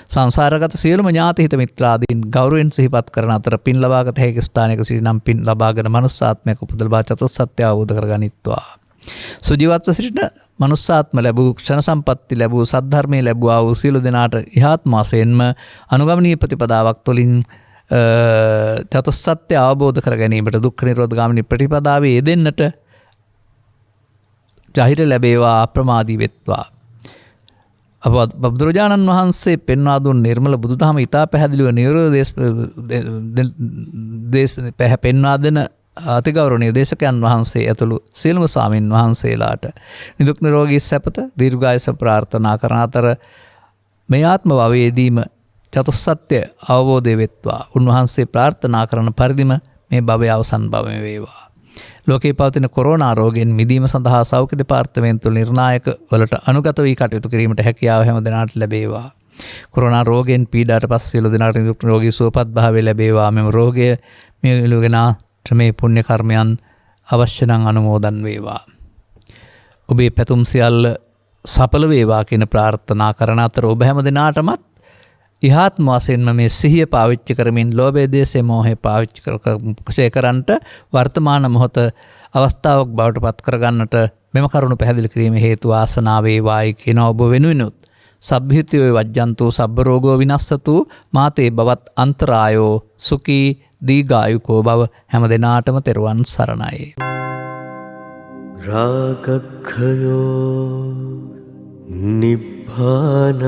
සංසාරගත සියලුම ඥාති හිත මිත්‍රාදීන් ගෞරවයෙන් සිහිපත් කරන අතර පින් ලබාගත හැකි ස්ථානයක සිටි නම් පින් ලබාගෙන මනුස්සාත්මයක උපත ලබා චතුස්සත්‍ය අවබෝධ කරගනිත්වා. සුජීවත්ව සිටින මනුස්සාත්ම ලැබූ ක්ෂණ සම්පatti ලැබූ සද්ධර්මයේ ලැබුවා වූ සියලු දෙනාට ඉහාත්ම වශයෙන්ම අනුගමනීය ප්‍රතිපදාවක් තුළින් චතුස්සත්‍ය අවබෝධ කර ගැනීමට දුක්ඛ නිරෝධ ගාමිනී ප්‍රතිපදාවේ යෙදෙන්නට ජහිර ලැබේවා, අප්‍රමාදී වෙත්වා. බුදුරජාණන් වහන්සේ පෙන්වා දුන් නිර්මල බුදුදහම ඉතා පැහැදිලිව නිරෝධ පෙන්වා දෙන අතිගෞරවනීය දේශකයන් වහන්සේ ඇතුළු සියලුම ස්වාමින් වහන්සේලාට නිදුක් නිරෝගී සැපත දීර්ඝායුෂ ප්‍රාර්ථනා කරන අතර මේ ආත්ම භවයේදීම චතුස්සත්‍ය අවබෝධය වෙත්වා. උන්වහන්සේ ප්‍රාර්ථනා කරන පරිදිම මේ භවය අවසන් භවය වේවා. ලෝකේ පවතින කොරෝනා රෝගයෙන් මිදීම සඳහා සෞඛ්‍ය දෙපාර්තමේන්තුව නිර්ණායක වලට අනුගත වී කටයුතු කිරීමට හැකියාව හැම දෙනාට ලැබේවා. කොරෝනා රෝගයෙන් පීඩාවට පස් සියලු දෙනාට නිදුක් නිරෝගී සුවපත් භාවය ලැබේවා. මෙම රෝගය මියලුගෙනාට මේ පුණ්‍ය කර්මයන් අවශ්‍ය නම් අනුමෝදන් වේවා. ඔබේ පැතුම් සියල්ල සඵල වේවා කියන ප්‍රාර්ථනා කරන අතර ඔබ හැම දෙනාටමත් ඉහාත්ම වශයෙන්ම මේ සිහිය පාවිච්චි කරමින් ලෝභය දේශය මෝහය පාවිච්චි කරන්නට වර්තමාන මොහොත අවස්ථාවක් බවට පත් කරගන්නට මෙම කරුණු පැහැදිලි කිරීම හේතු වාසනාව වේවායි කියන ඔබ වෙනුවෙනුත් සබ්බහිතයෝ වජ්ජන්තු සබ්බ රෝගෝ විනස්සතු මාතේ බවත් අන්තරායෝ සුඛී දීඝායුකෝ බව හැම දිනාටම තෙරුවන් සරණයි. රාගක්ඛයෝ නිබ්බානං